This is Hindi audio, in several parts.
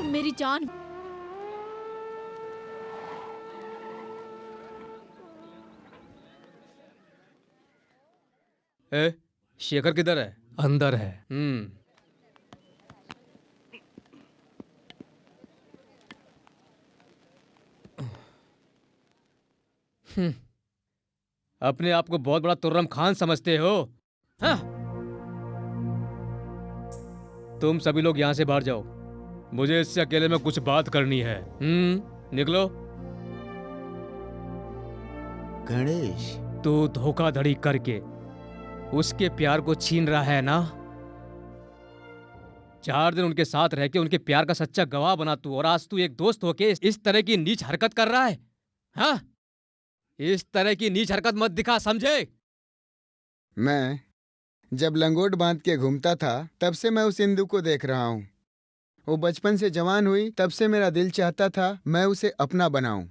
मेरी जान। ए, शेखर किधर है? अंदर है। अपने आप को बहुत बड़ा तुर्रम खान समझते हो? हाँ? तुम सभी लोग यहाँ से बाहर जाओ, मुझे इससे अकेले में कुछ बात करनी है। निकलो। गणेश, तू धोखाधड़ी करके उसके प्यार को छीन रहा है ना? 4 दिन उनके साथ रह के उनके प्यार का सच्चा गवाह बना तू, और आज तू एक दोस्त होके इस तरह की नीच हरकत कर रहा है। हाँ? इस तरह की नीच हरकत मत दिखा, समझे? मैं जब लंगोट बांध के घूमता था तब से मैं उस इंदु को देख रहा हूँ। वो बचपन से जवान हुई तब से मेरा दिल चाहता था मैं उसे अपना बनाऊं।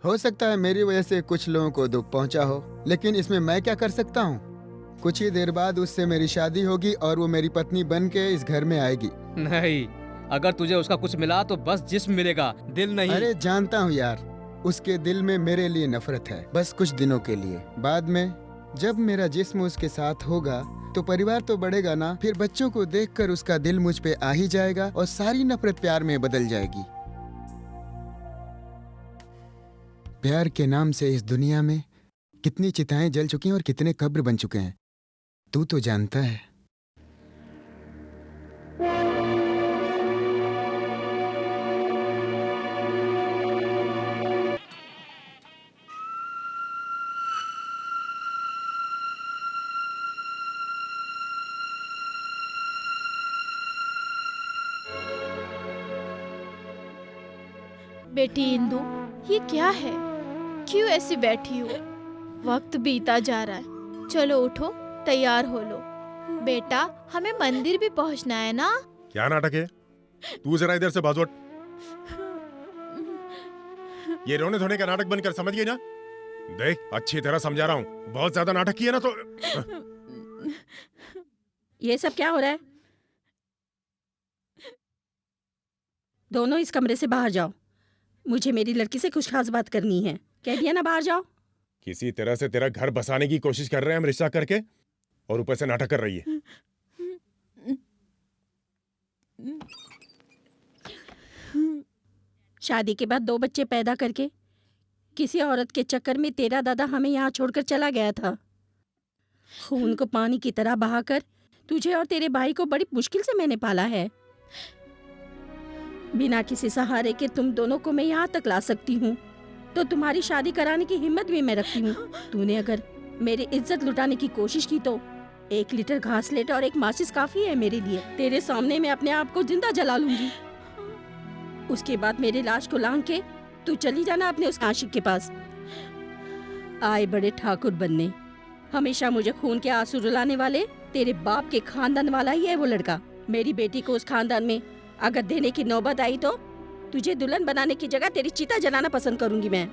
हो सकता है मेरी वजह से कुछ लोगों को दुख पहुंचा हो, लेकिन इसमें मैं क्या कर सकता हूँ? कुछ ही देर बाद उससे मेरी शादी होगी और वो मेरी पत्नी बन के इस घर में आएगी। नहीं, अगर तुझे उसका कुछ मिला तो बस जिस्म मिलेगा, दिल नहीं। अरे जानता हूँ यार, उसके दिल में मेरे लिए नफरत है, बस कुछ दिनों के लिए। बाद में जब मेरा जिस्म उसके साथ होगा तो परिवार तो बढ़ेगा ना, फिर बच्चों को देखकर उसका दिल मुझ पे आ ही जाएगा और सारी नफरत प्यार में बदल जाएगी। प्यार के नाम से इस दुनिया में कितनी चिताएं जल चुकी हैं और कितने कब्र बन चुके हैं, तू तो जानता है। बेटी इंदु, ये क्या है? क्यों ऐसी बैठी हो? वक्त बीता जा रहा है, चलो उठो, तैयार हो लो। बेटा, हमें मंदिर भी पहुंचना है ना? क्या नाटक है? तू जरा इधर से बाजू हट। ये रोने धोने का नाटक बनकर समझ गई ना? देख, अच्छी तरह समझा रहा हूँ, बहुत ज्यादा नाटक किया ना तो। ये सब क्या हो रहा है? दोनों इस कमरे से बाहर जाओ, मुझे मेरी लड़की से कुछ खास बात करनी है। कह दिया ना, बाहर जाओ। किसी तरह से तेरा घर बसाने की कोशिश कर रहे हैं हम रिश्ता करके, और ऊपर से नाटक कर रही है। शादी के बाद 2 बच्चे पैदा करके किसी औरत के चक्कर में तेरा दादा हमें यहाँ छोड़कर चला गया था। खून को पानी की तरह बहाकर तुझे और तेरे भाई को बड़ी मुश्किल से मैंने पाला है। बिना किसी सहारे के तुम दोनों को मैं यहाँ तक ला सकती हूँ, तो तुम्हारी शादी कराने की हिम्मत भी मैं रखती हूँ। तूने अगर मेरी इज्जत लुटाने की कोशिश की तो 1 लीटर घासलेट और 1 माचिस काफी है मेरे लिए। तेरे सामने मैं अपने आप को जिंदा जला लूंगी। उसके बाद मेरे लाश को लांग के तू चली जाना अपने उस आशिक के पास। आए बड़े ठाकुर बनने, हमेशा मुझे खून के आंसू रुलाने वाले तेरे बाप के खानदान वाला ही है वो लड़का। मेरी बेटी को उस खानदान में अगर देने की नौबत आई तो तुझे दुल्हन बनाने की जगह तेरी चिता जलाना पसंद करूंगी मैं।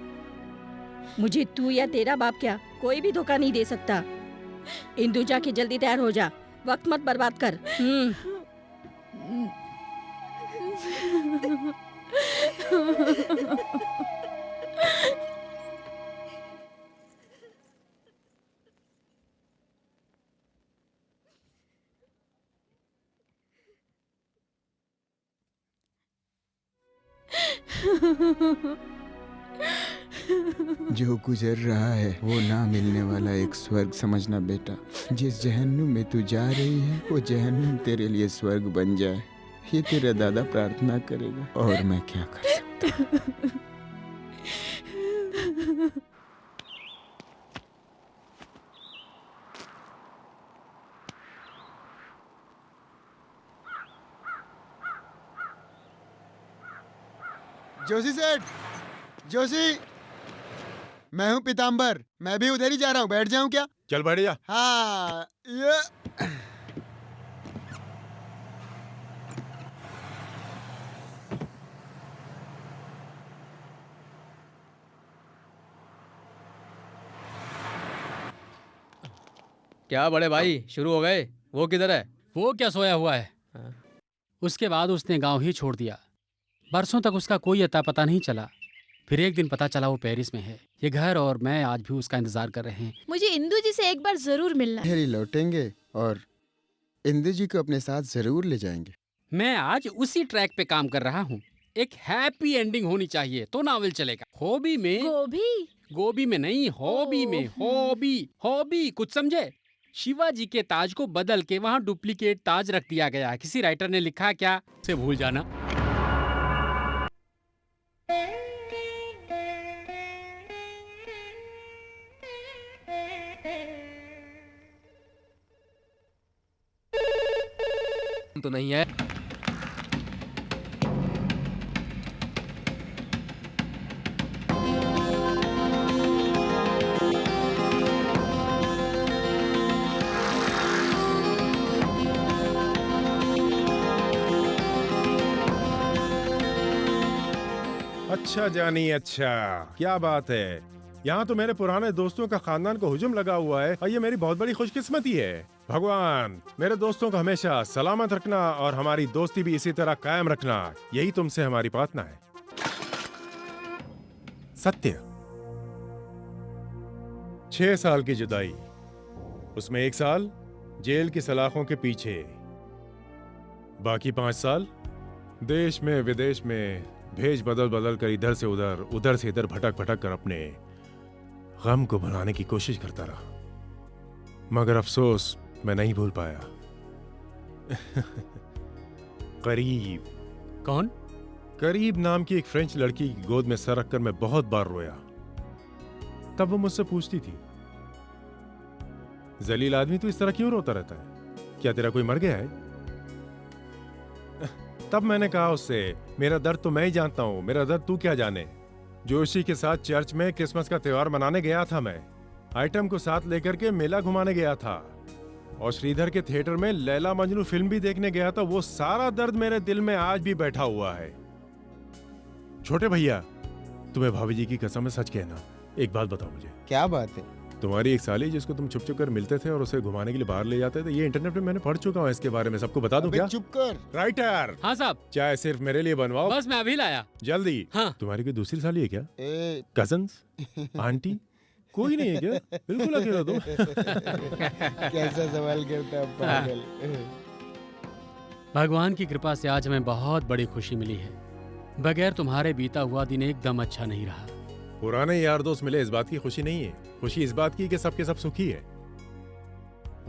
मुझे तू या तेरा बाप क्या कोई भी धोखा नहीं दे सकता। इंदु, जाके जल्दी तैयार हो जा, वक्त मत बर्बाद कर। जो गुजर रहा है वो ना मिलने वाला एक स्वर्ग समझना बेटा। जिस जहन्नुम में तू जा रही है वो जहन्नुम तेरे लिए स्वर्ग बन जाए, ये तेरा दादा प्रार्थना करेगा, और मैं क्या कर सकता हूँ। जोशी सेठ, जोशी, मैं हूँ पीताम्बर, मैं भी उधर ही जा रहा हूँ, बैठ जाऊँ क्या? चल बैठ जा। हाँ, ये क्या बड़े भाई, शुरू हो गए? वो किधर है? वो क्या सोया हुआ है? उसके बाद उसने गांव ही छोड़ दिया। बरसों तक उसका कोई अता पता नहीं चला। फिर एक दिन पता चला वो पेरिस में है। ये घर और मैं आज भी उसका इंतजार कर रहे हैं। मुझे इंदू जी से एक बार जरूर मिलना है। फिर लौटेंगे और इंदु जी को अपने साथ जरूर ले जाएंगे। मैं आज उसी ट्रैक पे काम कर रहा हूँ। एक हैप्पी एंडिंग होनी चाहिए तो नावल चलेगा। हॉबी में, गोभी। गोभी में नहीं, हॉबी में। हॉबी, हॉबी, कुछ समझे? शिवाजी के ताज को बदल के वहाँ डुप्लीकेट ताज रख दिया गया है। किसी राइटर ने लिखा क्या, से भूल जाना। तो नहीं है। अच्छा जानी, अच्छा क्या बात है। यहाँ तो मेरे पुराने दोस्तों का खानदान को हुजूम लगा हुआ है और ये मेरी बहुत बड़ी खुशकिस्मती है। भगवान मेरे दोस्तों को हमेशा सलामत रखना और हमारी दोस्ती भी इसी तरह कायम रखना, यही तुमसे हमारी प्रार्थना है। सत्य, 6 साल की जुदाई, उसमें 1 साल जेल की सलाखों के पीछे, बाकी 5 साल देश में विदेश में भेज बदल बदल कर इधर से उधर, उधर से इधर भटक भटक कर अपने गम को भुलाने की कोशिश करता रहा। मगर अफसोस मैं नहीं भूल पाया। करीब। कौन? करीब नाम की एक फ्रेंच लड़की की गोद में सर रखकर मैं बहुत बार रोया। तब वो मुझसे पूछती थी, जलील आदमी तू इस तरह क्यों रोता रहता है, क्या तेरा कोई मर गया है? तब मैंने कहा उससे, मेरा दर्द तो मैं ही जानता हूं, मेरा दर्द तू क्या जाने। जोशी के साथ चर्च में क्रिसमस का त्योहार मनाने गया था मैं। आइटम को साथ लेकर के मेला घुमाने गया था और श्रीधर के थिएटर में लैला मजनू फिल्म भी देखने गया था। वो सारा दर्द मेरे दिल में आज भी बैठा हुआ है। छोटे भैया, तुम्हें भाभी जी की कसम है, सच कहना, एक बात बताओ मुझे। क्या बात है? तुम्हारी एक साली जिसको तुम छुप छुप कर मिलते थे और उसे घुमाने के लिए बाहर ले जाते थे, ये इंटरनेट पे मैंने पढ़ चुका हूँ इसके बारे में। सबको बता दूं अबे क्या? चुप कर। राइटर, हाँ साहब, चाय सिर्फ मेरे लिए बनवाओ। बस मैं अभी लाया। जल्दी। हाँ। तुम्हारी कोई दूसरी साली है क्या? ए, कजन्स, आंटी, कोई नहीं है क्या? बिल्कुल अकेला तुम। कैसा सवाल करता है पागल। भगवान की कृपा से आज हमें बहुत बड़ी खुशी मिली है। बगैर तुम्हारे बीता हुआ दिन एकदम अच्छा नहीं रहा। पुराने यार दोस्त मिले इस बात की खुशी नहीं है, खुशी इस बात की कि सबके सब सुखी है।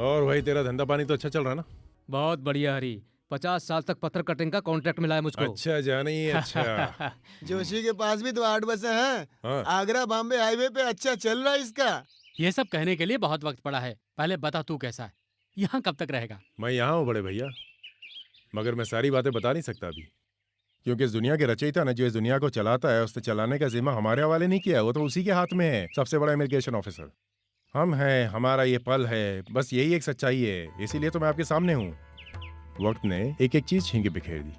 और भाई तेरा धंधा पानी तो अच्छा चल रहा ना? बहुत बढ़िया हरी, 50 साल तक पत्थर कटिंग का कॉन्ट्रैक्ट मिला है मुझको। अच्छा जानी, अच्छा। जोशी के पास भी तो 8 बसें हैं। हाँ। आगरा बॉम्बे हाईवे पे अच्छा चल रहा है इसका। ये सब कहने के लिए बहुत वक्त पड़ा है। पहले बता तू कैसा है, यहाँ कब तक रहेगा? मैं यहाँ हूँ बड़े भैया, मगर मैं सारी बातें बता नहीं सकता अभी, क्योंकि इस दुनिया के रचयिता ने जो इस दुनिया को चलाता है, उसने चलाने का जिम्मा हमारे हवाले नहीं किया, वो तो उसी के हाथ में है, सबसे बड़ा इमिग्रेशन ऑफिसर। हम हैं, हमारा ये पल है, बस यही एक सच्चाई है, इसीलिए तो मैं आपके सामने हूँ। वक्त ने एक एक चीज छीन के बिखेर दी।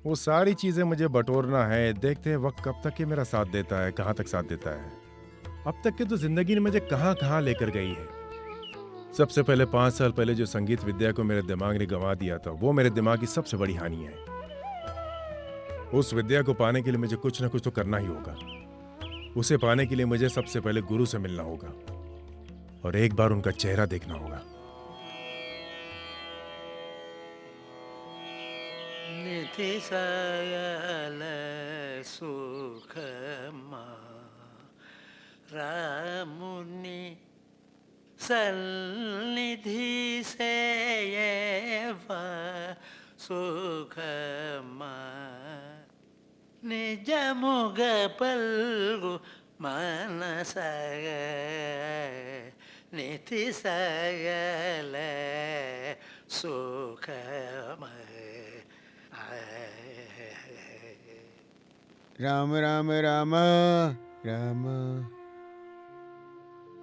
वो सारी चीजें मुझे बटोरना है, देखते हैं वक्त कब तक ये मेरा साथ देता है, कहाँ तक साथ देता है। अब तक के तो जिंदगी ने मुझे कहाँ कहाँ लेकर गई है। सबसे पहले 5 साल पहले जो संगीत विद्या को मेरे दिमाग ने गंवा दिया था, वो मेरे दिमाग की सबसे बड़ी हानि है। उस विद्या को पाने के लिए मुझे कुछ ना कुछ तो करना ही होगा। उसे पाने के लिए मुझे सबसे पहले गुरु से मिलना होगा और एक बार उनका चेहरा देखना होगा। निधि सकल सुख रामुनि सन्निधि से सुख निज मुग पल्गु मनस निधि सकल सुख राम राम राम राम।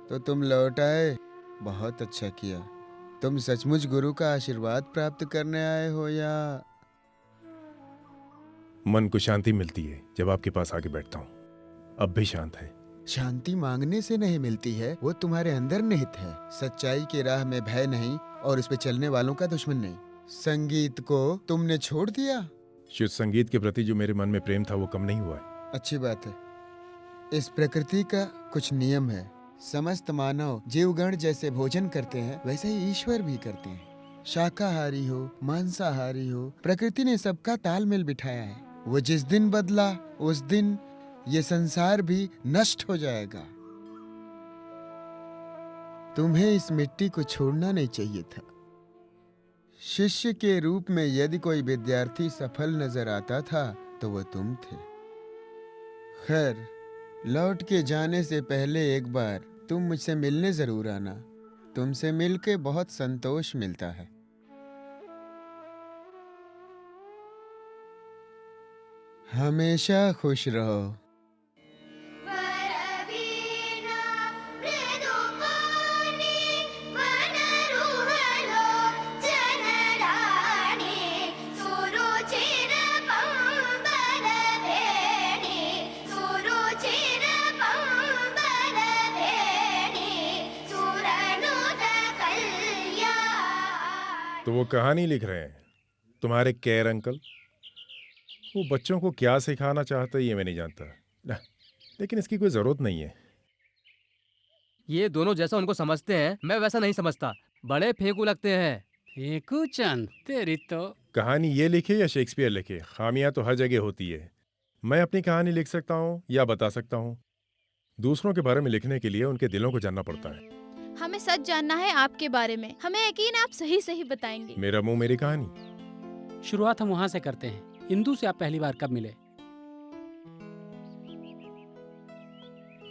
तो तुम लौट आए, बहुत अच्छा किया। तुम सचमुच गुरु का आशीर्वाद प्राप्त करने आए हो या? मन को शांति मिलती है जब आपके पास आके बैठता हूँ। अब भी शांत है। शांति मांगने से नहीं मिलती है, वो तुम्हारे अंदर निहित है। सच्चाई की राह में भय नहीं और इस पे चलने वालों का दुश्मन नहीं। संगीत को तुमने छोड़ दिया, शुद्ध संगीत के प्रति जो मेरे मन में प्रेम था वो कम नहीं हुआ है। अच्छी बात है। इस प्रकृति का कुछ नियम है। समस्त मानव जीवगण जैसे भोजन करते हैं वैसे ही ईश्वर भी करते हैं। शाकाहारी हो मांसाहारी हो, प्रकृति ने सबका तालमेल बिठाया है। वो जिस दिन बदला उस दिन ये संसार भी नष्ट हो जाएगा। तुम्हें इस मिट्टी को छोड़ना नहीं चाहिए था। शिष्य के रूप में यदि कोई विद्यार्थी सफल नजर आता था तो वो तुम थे। खैर, लौट के जाने से पहले एक बार तुम मुझसे मिलने जरूर आना। तुमसे मिलके बहुत संतोष मिलता है। हमेशा खुश रहो। तो वो कहानी लिख रहे हैं तुम्हारे केयर अंकल। वो बच्चों को क्या सिखाना चाहते हैं ये मैं नहीं जानता, लेकिन इसकी कोई जरूरत नहीं है। ये दोनों जैसा उनको समझते हैं मैं वैसा नहीं समझता। बड़े फेंकू लगते हैं। फेकूचंद तेरी तो। कहानी ये लिखे या शेक्सपियर लिखे, खामियां तो हर जगह होती है। मैं अपनी कहानी लिख सकता हूँ या बता सकता हूँ। दूसरों के बारे में लिखने के लिए उनके दिलों को जानना पड़ता है। हमें सच जानना है आपके बारे में। हमें यकीन है आप सही सही बताएंगे। मेरा मुंह मेरी कहानी। शुरुआत हम वहाँ से करते हैं। इंदु से आप पहली बार कब मिले?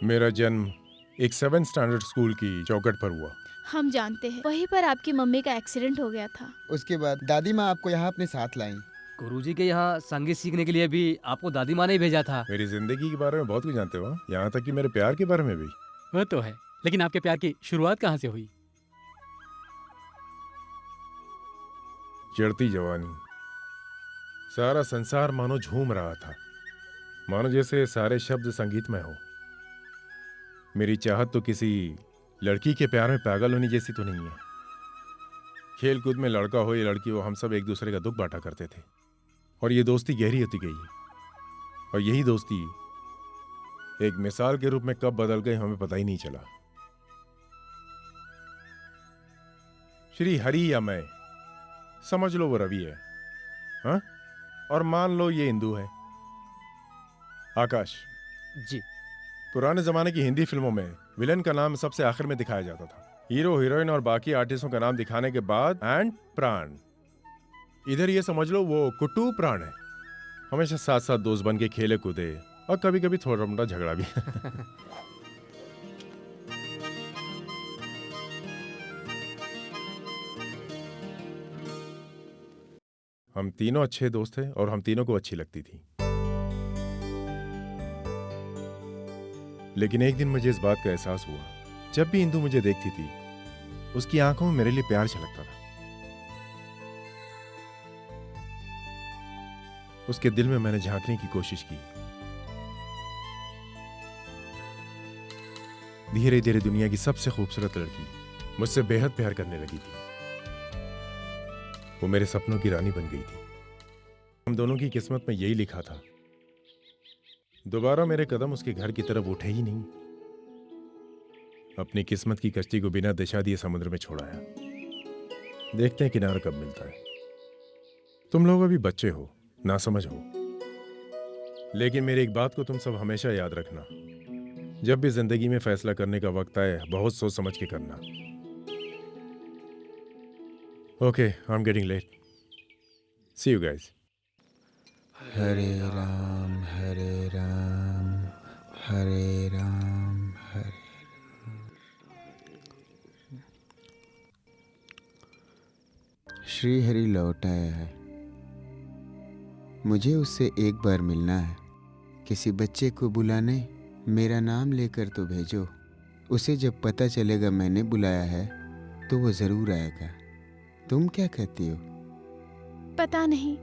मेरा जन्म एक 7th स्टैंडर्ड स्कूल की चौखट पर हुआ। हम जानते हैं, वहीं पर आपकी मम्मी का एक्सीडेंट हो गया था। उसके बाद दादी माँ आपको यहाँ अपने साथ लाई। गुरुजी के यहाँ संगीत सीखने के लिए भी आपको दादी माँ ने ही भेजा था। मेरी जिंदगी के बारे में बहुत कुछ जानते हो, यहाँ तक कि मेरे प्यार के बारे में भी। वो तो है, लेकिन आपके प्यार की शुरुआत कहाँ से हुई? चढ़ती जवानी, सारा संसार मानो झूम रहा था, मानो जैसे सारे शब्द संगीतमय हो। मेरी चाहत तो किसी लड़की के प्यार में पागल होने जैसी तो नहीं है। खेल कूद में लड़का हो या लड़की हो, हम सब एक दूसरे का दुख बांटा करते थे और ये दोस्ती गहरी होती गई। और यही दोस्ती एक मिसाल के रूप में कब बदल गई हमें पता ही नहीं चला। श्री हरि या मैं, समझ लो वो रवि है, हाँ? और मान लो ये इंदु है। आकाश जी। पुराने जमाने की हिंदी फिल्मों में विलन का नाम सबसे आखिर में दिखाया जाता था। हीरो हीरोइन और बाकी आर्टिस्टों का नाम दिखाने के बाद एंड प्राण। इधर ये समझ लो वो कुट्टू प्राण है। हमेशा साथ साथ दोस्त बन के खेले कूदे और कभी कभी थोड़ा मोटा झगड़ा भी। हम तीनों अच्छे दोस्त थे और हम तीनों को अच्छी लगती थी। लेकिन एक दिन मुझे इस बात का एहसास हुआ, जब भी इंदु मुझे देखती थी उसकी आंखों में मेरे लिए प्यार छलकता था। उसके दिल में मैंने झांकने की कोशिश की। धीरे धीरे दुनिया की सबसे खूबसूरत लड़की मुझसे बेहद प्यार करने लगी थी। वो मेरे सपनों की रानी बन गई थी। हम दोनों की किस्मत में यही लिखा था। दोबारा मेरे कदम उसके घर की तरफ उठे ही नहीं। अपनी किस्मत की कश्ती को बिना दिशा दिए समुद्र में छोड़ाया। देखते हैं किनारा कब मिलता है। तुम लोग अभी बच्चे हो, ना समझ हो, लेकिन मेरी एक बात को तुम सब हमेशा याद रखना। जब भी जिंदगी में फैसला करने का वक्त आए, बहुत सोच समझ के करना। Okay, I am getting late. See you guys. Hare Ram Hare Ram Hare Ram Hare. Shri Hari लौट आया है। मुझे उससे एक बार मिलना है। किसी बच्चे को बुलाने मेरा नाम लेकर तो भेजो। उसे जब पता चलेगा मैंने बुलाया है तो वो जरूर आएगा। तुम क्या कहती हो? पता नहीं,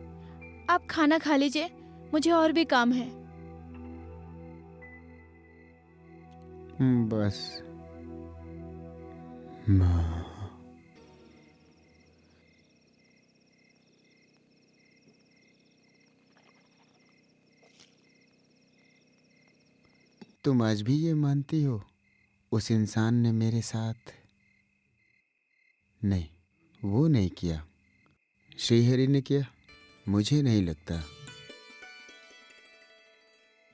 आप खाना खा लीजिए, मुझे और भी काम है। बस माँ। तुम आज भी ये मानती हो उस इंसान ने मेरे साथ? नहीं, वो नहीं किया, श्रीहरि ने किया। मुझे नहीं लगता।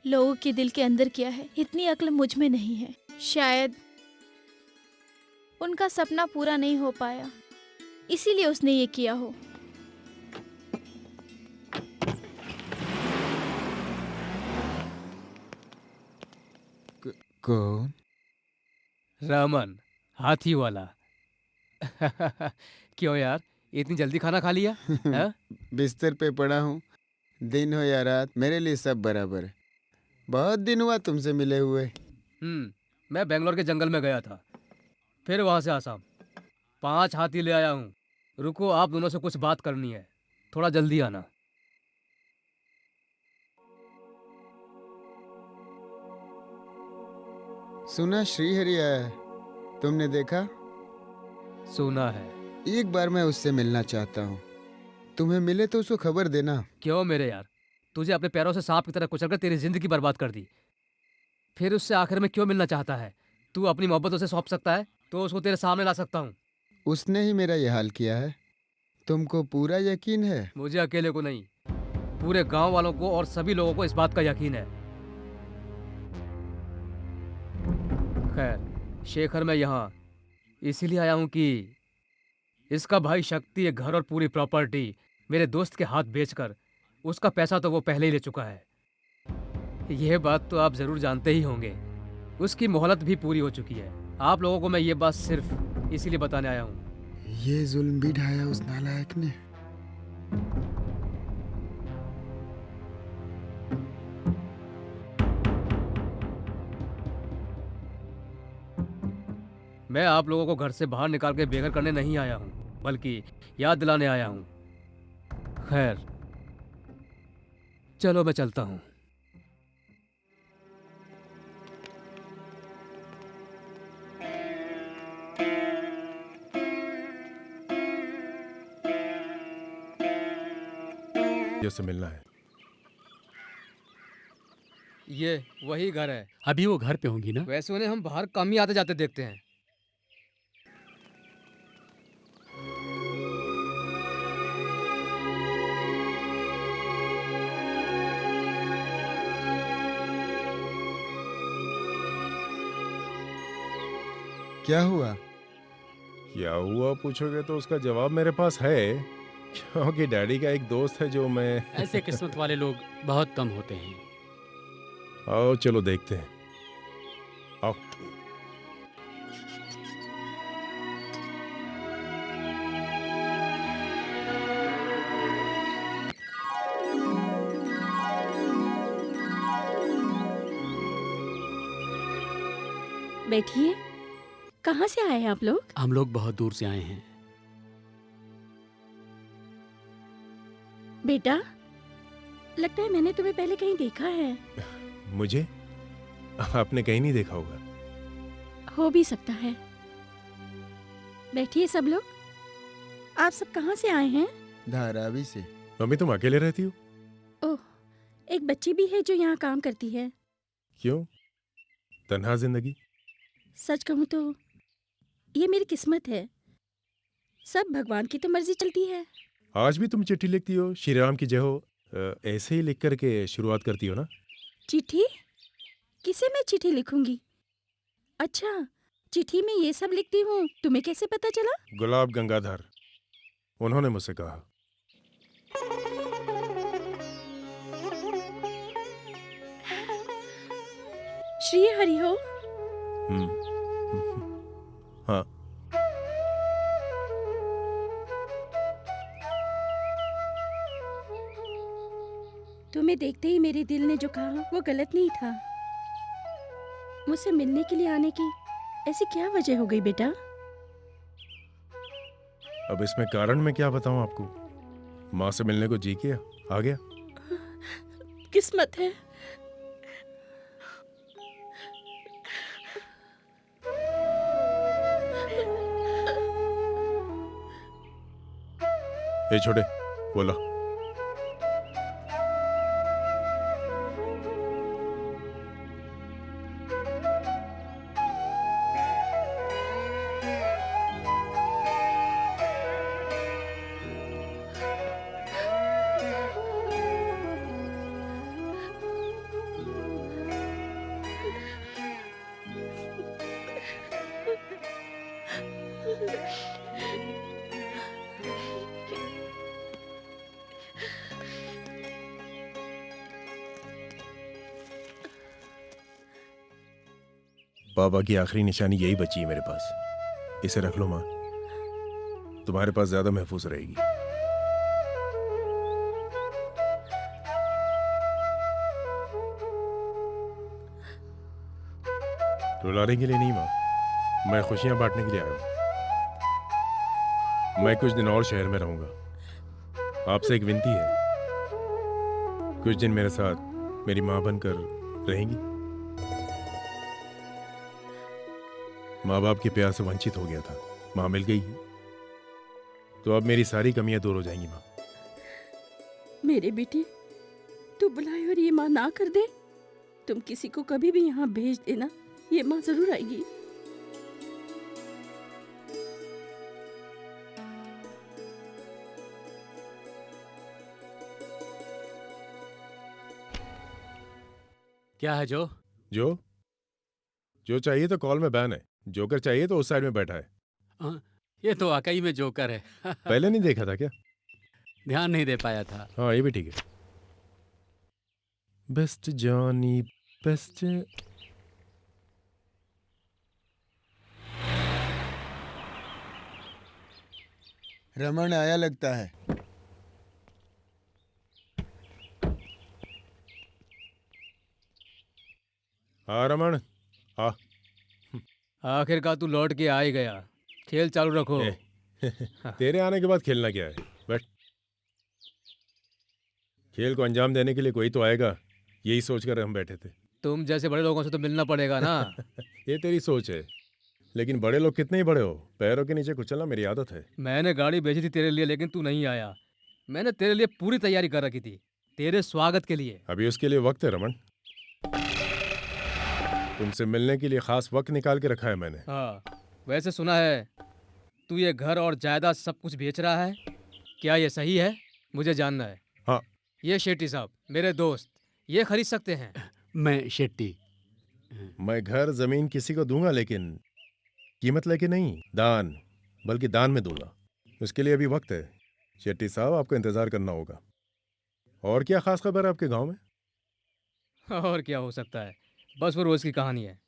लोगों के दिल के अंदर क्या है इतनी अक्ल मुझ में नहीं है। शायद उनका सपना पूरा नहीं हो पाया, इसीलिए उसने ये किया हो। कौन? रमन, हाथी वाला। क्यों यार, इतनी जल्दी खाना खा लिया? हाँ? बिस्तर पे पड़ा हूँ, दिन हो या रात मेरे लिए सब बराबर है। बहुत दिन हुआ तुमसे मिले हुए। मैं बेंगलोर के जंगल में गया था, फिर वहां से आसाम। 5 हाथी ले आया हूँ। रुको, आप दोनों से कुछ बात करनी है, थोड़ा जल्दी आना। सुना श्रीहरि आया है, तुमने देखा? सुना है। एक बार मैं उससे मिलना चाहता हूँ। तुम्हें मिले तो उसको खबर देना। क्यों मेरे यार, तुझे अपने पैरों से सांप की तरह कुचलकर तेरी जिंदगी बर्बाद कर दी, फिर उससे आखिर में क्यों मिलना चाहता है? तू अपनी मोहब्बत उसे सौंप सकता है तो उसको तेरे सामने ला सकता हूँ। उसने ही मेरा ये हाल किया है। तुमको पूरा यकीन है? मुझे अकेले को नहीं, पूरे गांव वालों को और सभी लोगों को इस बात का यकीन है। खैर, शेखर मैं यहाँ इसीलिए आया हूँ कि इसका भाई शक्ति एक घर और पूरी प्रॉपर्टी मेरे दोस्त के हाथ बेचकर, उसका पैसा तो वो पहले ही ले चुका है। यह बात तो आप जरूर जानते ही होंगे, उसकी मोहलत भी पूरी हो चुकी है। आप लोगों को मैं ये बात सिर्फ इसीलिए बताने आया हूँ। ये जुल्म भी ढाया उस नालायक ने। मैं आप लोगों को घर से बाहर निकाल के बेघर करने नहीं आया हूँ, बल्कि याद दिलाने आया हूँ। खैर, चलो मैं चलता हूँ। जैसे मिलना है। ये वही घर है। अभी वो घर पे होंगी ना? वैसे उन्हें हम बाहर कम ही आते जाते देखते हैं। क्या हुआ? क्या हुआ पूछोगे तो उसका जवाब मेरे पास है, क्योंकि डैडी का एक दोस्त है जो मैं ऐसे किस्मत वाले लोग बहुत कम होते हैं। आओ चलो देखते हैं। आओ। बैठिए। कहाँ से आए हैं आप लोग? हम लोग बहुत दूर से आए हैं। बेटा, लगता है मैंने तुम्हें पहले कहीं देखा है। मुझे आपने कहीं नहीं देखा होगा। हो भी सकता है। बैठिए सब लोग। आप सब कहाँ से आए हैं? धारावी से। मम्मी तुम अकेले रहती हो? ओह, एक बच्ची भी है जो यहाँ काम करती है। क्यों? तन्हा जिंदगी? सच कहूँ तो ये मेरी किस्मत है। सब भगवान की तो मर्जी चलती है। आज भी तुम चिट्ठी लिखती हो, श्री राम की जय हो, ऐसे ही लिख करके शुरुआत करती हो ना? चिट्ठी? किसे मैं चिट्ठी लिखूंगी? अच्छा, चिट्ठी में ये सब लिखती हूँ, तुम्हें कैसे पता चला? गुलाब गंगाधर, उन्होंने मुझसे कहा। श्री हरि हो। हाँ। तुम्हें देखते ही मेरे दिल ने जो कहा वो गलत नहीं था। मुझसे मिलने के लिए आने की ऐसी क्या वजह हो गई बेटा? अब इसमें कारण मैं क्या बताऊं आपको? माँ से मिलने को जी किया, आ गया। किस्मत है। ए छोटे, बोला। पापा की आखिरी निशानी यही बची है मेरे पास। इसे रख लो माँ, तुम्हारे पास ज्यादा महफूज रहेगी। रुलाने के लिए नहीं माँ, मैं खुशियां बांटने के लिए आया हूँ। मैं कुछ दिन और शहर में रहूंगा। आपसे एक विनती है, कुछ दिन मेरे साथ मेरी माँ बनकर रहेंगी? माँ बाप के प्यार से वंचित हो गया था, माँ मिल गई है, तो अब मेरी सारी कमियां दूर हो जाएंगी माँ। मेरे बेटे, तू बुलाए और ये माँ ना कर दे। तुम किसी को कभी भी यहाँ भेज देना, ये माँ जरूर आएगी। क्या है जो? जो चाहिए तो कॉल में बैन है, जोकर चाहिए तो उस साइड में बैठा है। ये तो वाकई में जोकर है। पहले नहीं देखा था क्या? ध्यान नहीं दे पाया था। हाँ ये भी ठीक है। Best Johnny best. रमन आया लगता है। हाँ रमन, हाँ। आखिरकार तू लौट के आ ही गया। खेल चालू रखो। तेरे आने के बाद खेलना क्या है? बट खेल को अंजाम देने के लिए कोई तो आएगा, यही सोचकर हम बैठे थे। तुम जैसे बड़े लोगों से तो मिलना पड़ेगा ना। ये तेरी सोच है, लेकिन बड़े लोग कितने ही बड़े हो, पैरों के नीचे कुचलना मेरी आदत है। मैंने गाड़ी भेजी थी तेरे लिए, लेकिन तू नहीं आया। मैंने तेरे लिए पूरी तैयारी कर रखी थी, तेरे स्वागत के लिए। अभी उसके लिए वक्त है रमन, तुमसे मिलने के लिए खास वक्त निकाल के रखा है मैंने। हाँ, वैसे सुना है तू ये घर और जायदाद सब कुछ बेच रहा है, क्या ये सही है? मुझे जानना है। हाँ। ये शेट्टी साहब मेरे दोस्त, ये खरीद सकते हैं। मैं शेट्टी। मैं घर जमीन किसी को दूंगा, लेकिन कीमत लेके नहीं, दान, बल्कि दान में दूंगा। उसके लिए अभी वक्त है। शेट्टी साहब आपको इंतजार करना होगा। और क्या खास खबर है आपके गांव में? और क्या हो सकता है, बस वो रोज की कहानी है।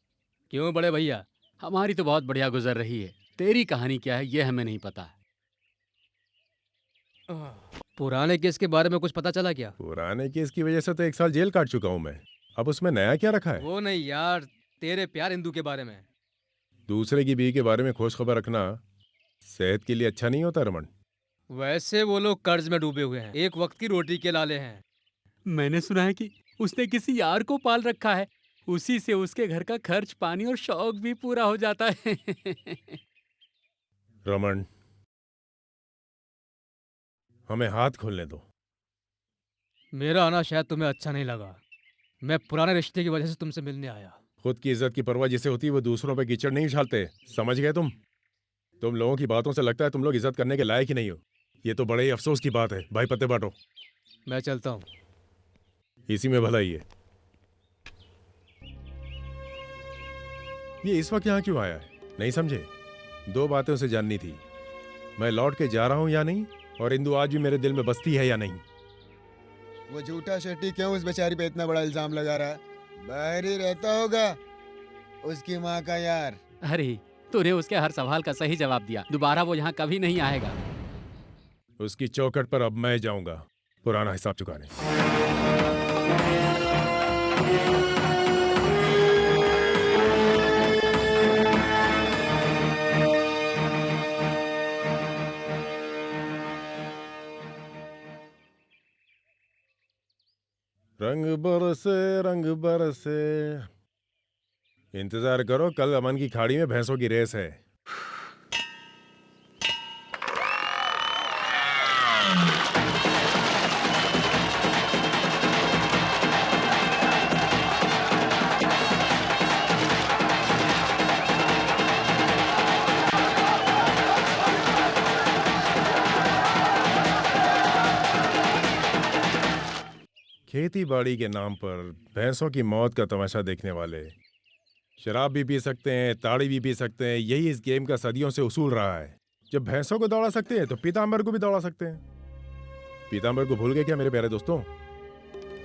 क्यों बड़े भैया? हमारी तो बहुत बढ़िया गुजर रही है, तेरी कहानी क्या है ये हमें नहीं पता। पुराने केस के बारे में कुछ पता चला क्या? पुराने केस की वजह से तो 1 साल जेल काट चुका हूं मैं। अब उसमें नया क्या रखा है? वो नहीं यार, तेरे प्यार इंदू के बारे में। दूसरे की बीवी के बारे में खोज खबर रखना सेहत के लिए अच्छा नहीं होता रमन। वैसे वो लोग कर्ज में डूबे हुए हैं, एक वक्त की रोटी के लाले हैं। मैंने सुना है कि उसने किसी यार को पाल रखा है, उसी से उसके घर का खर्च पानी और शौक भी पूरा हो जाता है। रमन, हमें हाथ खोलने दो। मेरा आना शायद तुम्हें अच्छा नहीं लगा। मैं पुराने रिश्ते की वजह से तुमसे मिलने आया। खुद की इज्जत की परवाह जिसे होती है वो दूसरों पे कीचड़ नहीं उछालते, समझ गए तुम? तुम लोगों की बातों से लगता है तुम लोग इज्जत करने के लायक ही नहीं हो। ये तो बड़े ही अफसोस की बात है। भाई पत्ते बांटो। मैं चलता हूँ। इसी में भलाई है। ये इस वक्त यहाँ क्यों आया है, नहीं समझे? 2 बातें उसे जाननी थी, मैं लौट के जा रहा हूँ या नहीं, और इंदु आज भी मेरे दिल में बसती है या नहीं। वो झूठा शेट्टी क्यों उस बेचारी पे इतना बड़ा इल्जाम लगा रहा है? बाहर ही रहता होगा, उसकी माँ का यार। अरे तूने उसके हर सवाल का सही जवाब दिया, दोबारा वो यहाँ कभी नहीं आएगा। उसकी चौखट पर अब मैं जाऊंगा पुराना हिसाब चुकाने। रंग बरसे, इंतजार करो, कल अमन की खाड़ी में भैंसों की रेस है। खेती बाड़ी के नाम पर भैंसों की मौत का तमाशा देखने वाले शराब भी पी सकते हैं, ताड़ी भी पी सकते हैं। यही इस गेम का सदियों से उसूल रहा है। जब भैंसों को दौड़ा सकते हैं तो पीताम्बर को भी दौड़ा सकते हैं। पीताम्बर को भूल गए क्या मेरे प्यारे दोस्तों?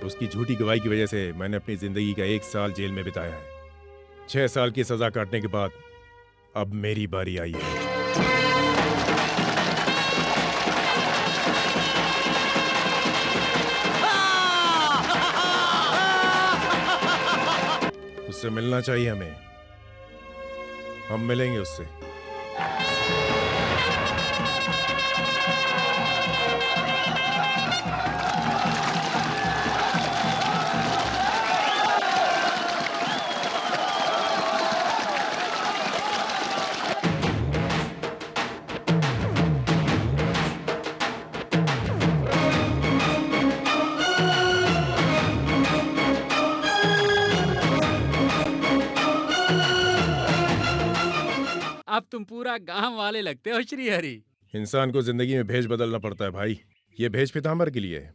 उसकी झूठी गवाही की वजह से मैंने अपनी जिंदगी का 1 साल जेल में बिताया है। 6 साल की सजा काटने के बाद अब मेरी बारी आई है। उससे मिलना चाहिए हमें। हम मिलेंगे उससे। अब तुम पूरा गांव वाले लगते हो श्री हरि। इंसान को जिंदगी में भेष बदलना पड़ता है भाई। ये भेष पीताम्बर के लिए है।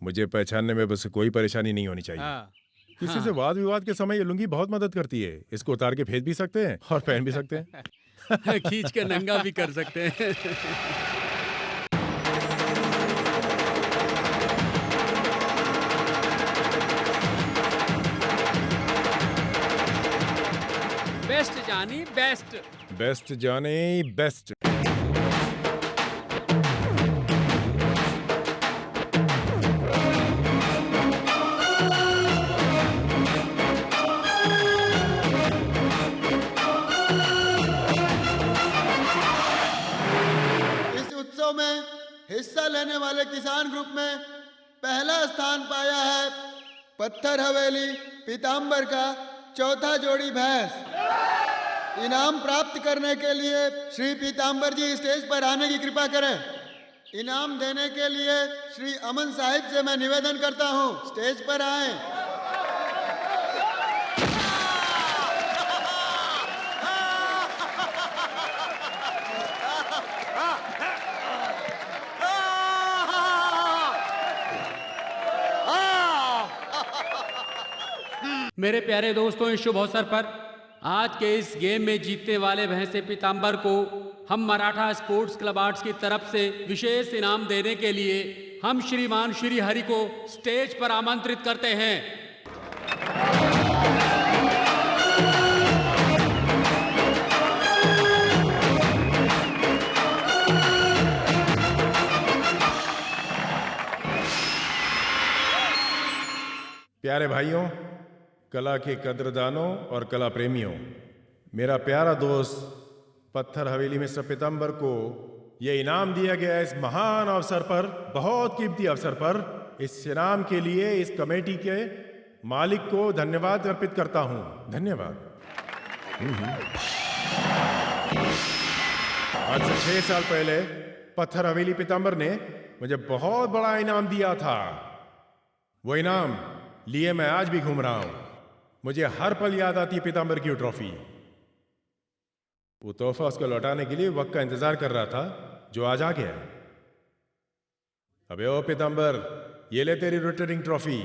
मुझे पहचानने में बस कोई परेशानी नहीं होनी चाहिए। हाँ। किसी से वाद विवाद के समय ये लुंगी बहुत मदद करती है। इसको उतार के फेंक भी सकते हैं और पहन भी सकते हैं। खींच के नंगा भी कर सकते हैं। बेस्ट जानी बेस्ट। बेस्ट जाने बेस्ट। इस उत्सव में हिस्सा लेने वाले किसान ग्रुप में पहला स्थान पाया है पत्थर हवेली पीताम्बर का चौथा जोड़ी भैंस। इनाम प्राप्त करने के लिए श्री पीताम्बर जी स्टेज पर आने की कृपा करें। इनाम देने के लिए श्री अमन साहिब से मैं निवेदन करता हूं, स्टेज पर आएं। मेरे प्यारे दोस्तों, इस शुभ अवसर पर आज के इस गेम में जीतने वाले भैंसे पीताम्बर को हम मराठा स्पोर्ट्स क्लब आर्ट्स की तरफ से विशेष इनाम देने के लिए हम श्रीमान श्री हरि को स्टेज पर आमंत्रित करते हैं। प्यारे भाइयों, कला के कद्रदानों और कला प्रेमियों, मेरा प्यारा दोस्त पत्थर हवेली मिस्टर पीताम्बर को ये इनाम दिया गया है। इस महान अवसर पर, बहुत कीमती अवसर पर, इस इनाम के लिए इस कमेटी के मालिक को धन्यवाद अर्पित करता हूं। धन्यवाद। आज से 6 साल पहले पत्थर हवेली पीताम्बर ने मुझे बहुत बड़ा इनाम दिया था। वो इनाम लिए मैं आज भी घूम रहा हूं। मुझे हर पल याद आती है पीताम्बर की वो ट्रॉफी। वो तोहफा उसको लौटाने के लिए वक्त का इंतजार कर रहा था, जो आज आ गया। अबे ओ पीताम्बर, ये ले तेरी रिटर्निंग ट्रॉफी।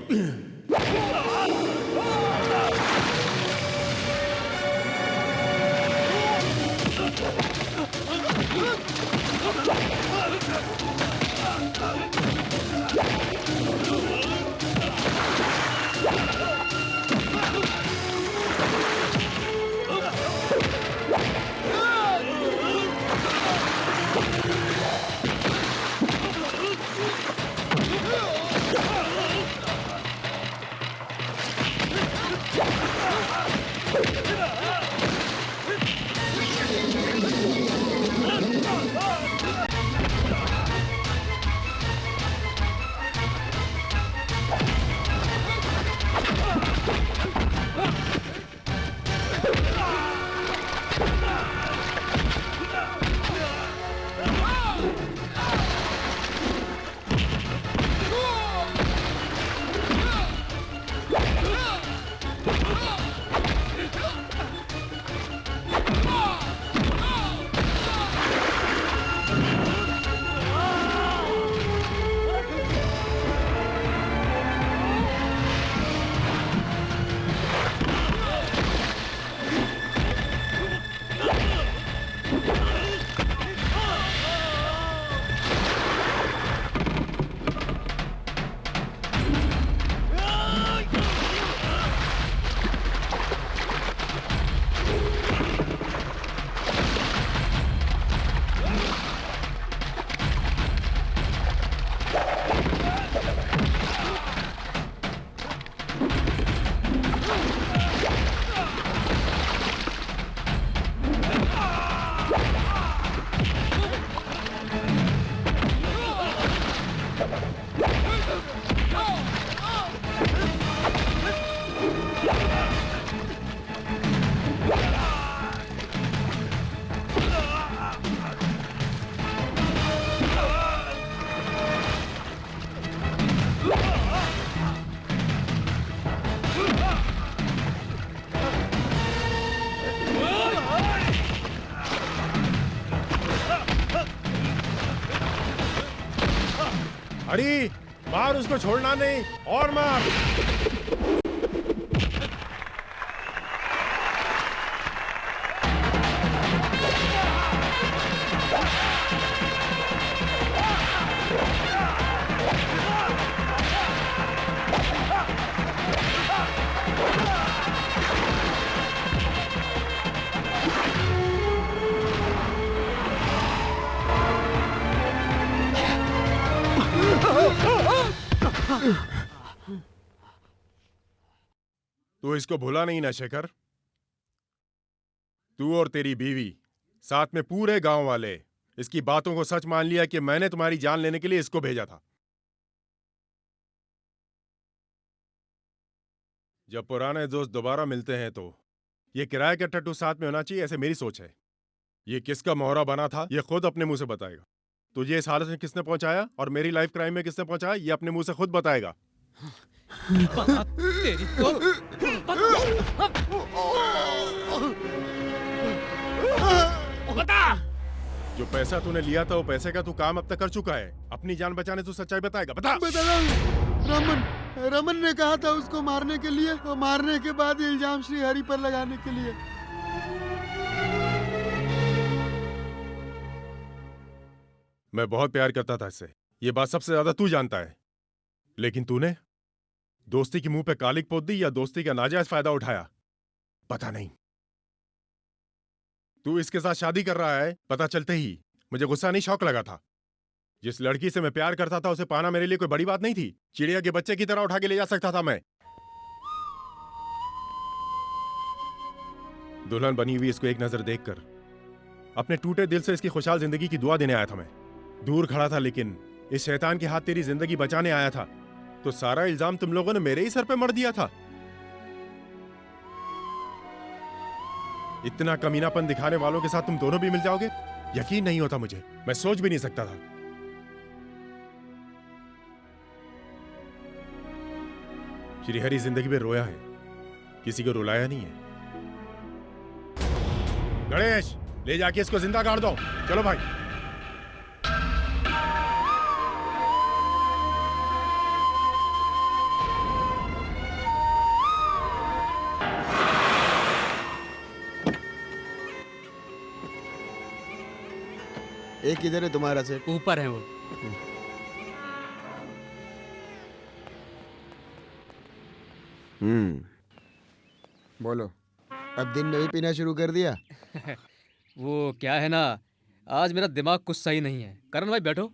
हरी, मार उसको, छोड़ना नहीं, और मार। तू इसको भूला नहीं ना शेखर? तू और तेरी बीवी, साथ में पूरे गांव वाले इसकी बातों को सच मान लिया कि मैंने तुम्हारी जान लेने के लिए इसको भेजा था। जब पुराने दोस्त दोबारा मिलते हैं तो ये किराए का टट्टू साथ में होना चाहिए, ऐसे मेरी सोच है। ये किसका मोहरा बना था ये खुद अपने मुंह से बताएगा। तुझे इस हालत में किसने पहुंचाया और मेरी लाइफ क्राइम में किसने पहुंचाया ये अपने मुंह से खुद बताएगा। जो पैसा तूने लिया था वो पैसे का तू काम अब तक कर चुका है। अपनी जान बचाने तू सच्चाई बताएगा। बता। रमन ने कहा था उसको मारने के लिए, और मारने के बाद इल्जाम श्री हरि पर लगाने के लिए। मैं बहुत प्यार करता था इससे, ये बात सबसे ज्यादा तू जानता है। लेकिन तूने दोस्ती के मुंह पे कालिक पोत दी या दोस्ती का नाजायज फायदा उठाया, पता नहीं। तू इसके साथ शादी कर रहा है, पता चलते ही मुझे गुस्सा नहीं शौक लगा था। जिस लड़की से मैं प्यार करता था उसे पाना मेरे लिए कोई बड़ी बात नहीं थी। चिड़िया के बच्चे की तरह उठा के ले जा सकता था मैं। दुल्हन बनी हुई इसको एक नजर देखकर अपने टूटे दिल से इसकी खुशहाल जिंदगी की दुआ देने आया था मैं। दूर खड़ा था लेकिन इस शैतान के हाथ तेरी जिंदगी बचाने आया था, तो सारा इल्जाम तुम लोगों ने मेरे ही सर पे मर दिया था। इतना कमीनापन दिखाने वालों के साथ तुम दोनों भी मिल जाओगे, यकीन नहीं होता मुझे। मैं सोच भी नहीं सकता था। श्रीहरि जिंदगी में रोया है, किसी को रुलाया नहीं है। गणेश, ले जाके इसको जिंदा गाड़ दो। चलो भाई। एक किधर है तुम्हारा सेट? ऊपर है वो। बोलो, अब दिन में भी पीना शुरू कर दिया? वो क्या है ना, आज मेरा दिमाग कुछ सही नहीं है। करण भाई बैठो।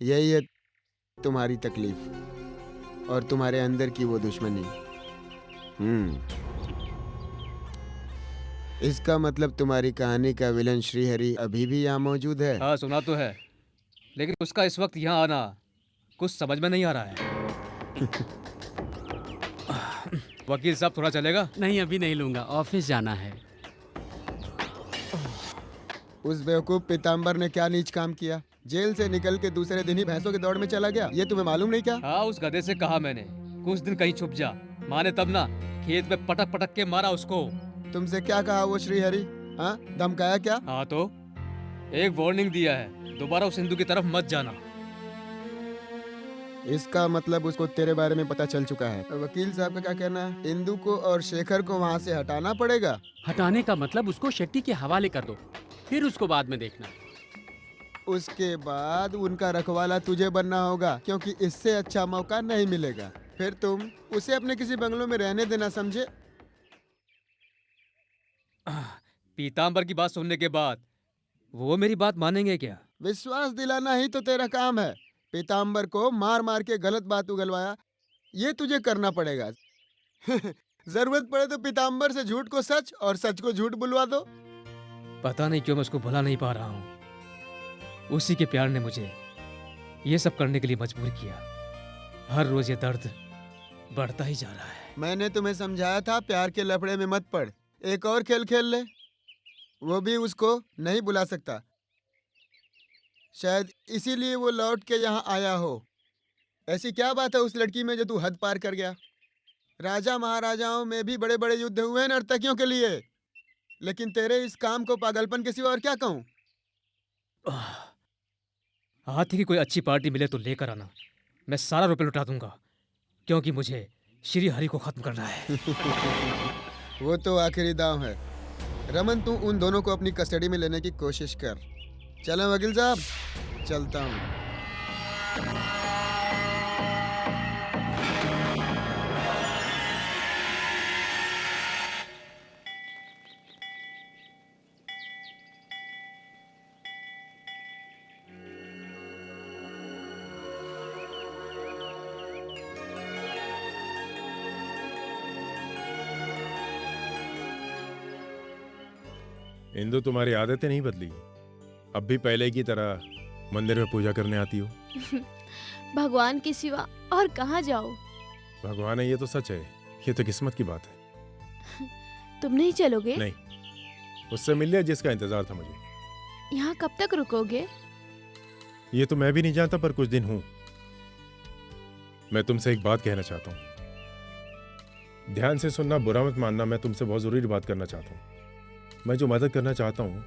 यही है तुम्हारी तकलीफ और तुम्हारे अंदर की वो दुश्मनी। इसका मतलब तुम्हारी कहानी का विलन श्रीहरि अभी भी यहाँ मौजूद है? हाँ, सुना तो है, लेकिन उसका इस वक्त यहाँ आना कुछ समझ में नहीं आ रहा है। वकील साहब, थोड़ा चलेगा? नहीं, अभी नहीं लूंगा, ऑफिस जाना है। उस बेवकूफ पीताम्बर ने क्या नीच काम किया? जेल से निकल के दूसरे दिन ही भैंसों की दौड़ में चला गया। ये तुम्हें मालूम नहीं क्या? हाँ, उस गधे से कहा मैंने कुछ दिन कहीं छुप जा। माने तब ना, खेत में पटक पटक के मारा उसको। तुमसे क्या कहा वो श्रीहरि? हाँ, धमकाया क्या? हाँ तो एक वार्निंग दिया है, दोबारा उस हिंदू की तरफ मत जाना। इसका मतलब उसको तेरे बारे में पता चल चुका है। वकील साहब का क्या कहना है? इंदु को और शेखर को वहाँ से हटाना पड़ेगा। हटाने का मतलब उसको शेट्टी के हवाले कर दो, फिर उसको बाद में देखना। उसके बाद उनका रखवाला तुझे बनना होगा, क्योंकि इससे अच्छा मौका नहीं मिलेगा। फिर तुम उसे अपने किसी बंगलों में रहने देना, समझे? पीताम्बर की बात सुनने के बाद वो मेरी बात मानेंगे क्या? विश्वास दिलाना ही तो तेरा काम है। पीताम्बर को मार मार के गलत बात उगलवाया, ये तुझे करना पड़ेगा। जरूरत पड़े तो पीताम्बर से झूठ को सच और सच को झूठ बुलवा दो। पता नहीं क्यों मैं उसको भुला नहीं पा रहा हूँ। उसी के प्यार ने मुझे ये सब करने के लिए मजबूर किया। हर रोज ये दर्द बढ़ता ही जा रहा है। मैंने तुम्हें समझाया था प्यार के लफड़े में मत पड़, एक और खेल खेल ले। वो भी उसको नहीं बुला सकता, शायद इसीलिए वो लौट के यहाँ आया हो। ऐसी क्या बात है उस लड़की में जो तू हद पार कर गया? राजा महाराजाओं में भी बड़े बड़े युद्ध हुए हैं नर्तकियों के लिए, लेकिन तेरे इस काम को पागलपन के सिवा और क्या कहूँ। हाथी की कोई अच्छी पार्टी मिले तो लेकर आना, मैं सारा रुपये लुटा दूंगा, क्योंकि मुझे श्री हरि को खत्म करना है। वो तो आखिरी दांव है। रमन, तू उन दोनों को अपनी कस्टडी में लेने की कोशिश कर। चलें वकील साहब, चलता हूँ। इंदु, तुम्हारी आदतें नहीं बदली, अब भी पहले की तरह मंदिर में पूजा करने आती हो। भगवान के सिवा और कहाँ जाओ। भगवान है ये तो सच है, ये तो किस्मत की बात है। तुम नहीं चलोगे? नहीं, उससे मिल लिया जिसका इंतजार था मुझे। यहाँ कब तक रुकोगे? ये तो मैं भी नहीं जानता, पर कुछ दिन हूं। मैं तुमसे एक बात कहना चाहता हूं, ध्यान से सुनना, बुरा मत मानना। मैं तुमसे बहुत जरूरी बात करना चाहता हूं। मैं जो मदद करना चाहता हूं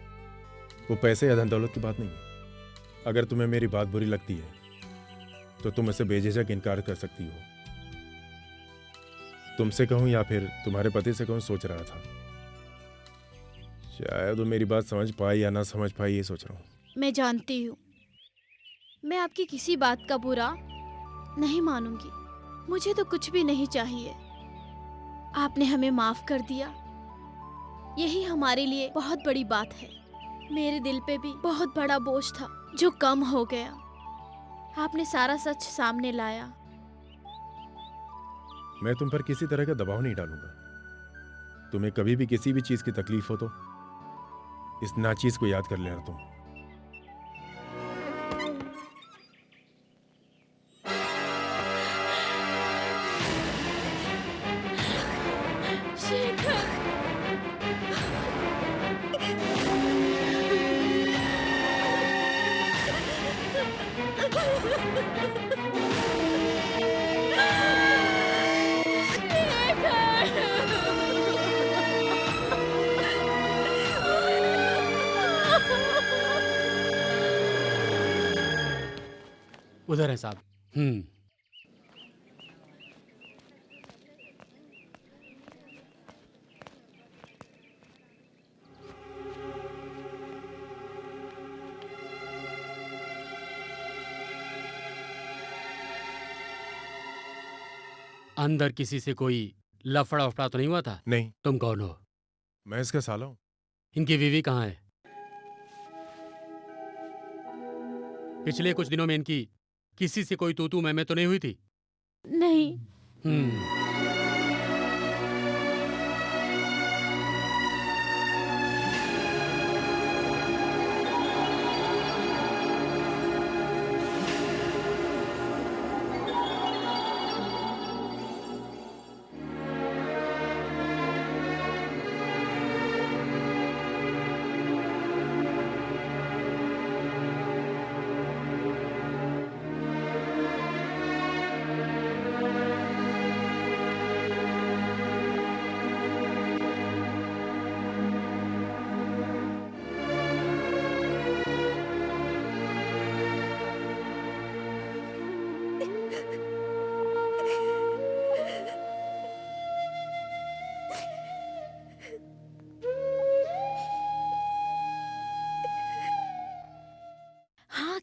वो पैसे या धन दौलत की बात नहीं है। अगर तुम्हें मेरी बात बुरी लगती है तो तुम इससे बेझिझक इनकार कर सकती हो। तुमसे कहूं या फिर तुम्हारे पति से कहूं, सोच रहा था। शायद वो मेरी बात समझ पाई या ना समझ पाई, ये सोच रहा हूं। मैं जानती हूँ, मैं आपकी किसी बात का बुरा नहीं मानूंगी। मुझे तो कुछ भी नहीं चाहिए। आपने हमें माफ कर दिया, यही हमारे लिए बहुत बड़ी बात है। मेरे दिल पे भी बहुत बड़ा बोझ था जो कम हो गया। आपने सारा सच सामने लाया। मैं तुम पर किसी तरह का दबाव नहीं डालूंगा। तुम्हें कभी भी किसी भी चीज की तकलीफ हो तो इस नाचीज को याद कर लेना तुम। उधर है साहब। अंदर किसी से कोई लफड़ा उफड़ा तो नहीं हुआ था? नहीं। तुम कौन हो? मैं इसका साला हूं। इनकी बीवी कहाँ है? पिछले कुछ दिनों में इनकी किसी से कोई तू मैं तो नहीं हुई थी? नहीं।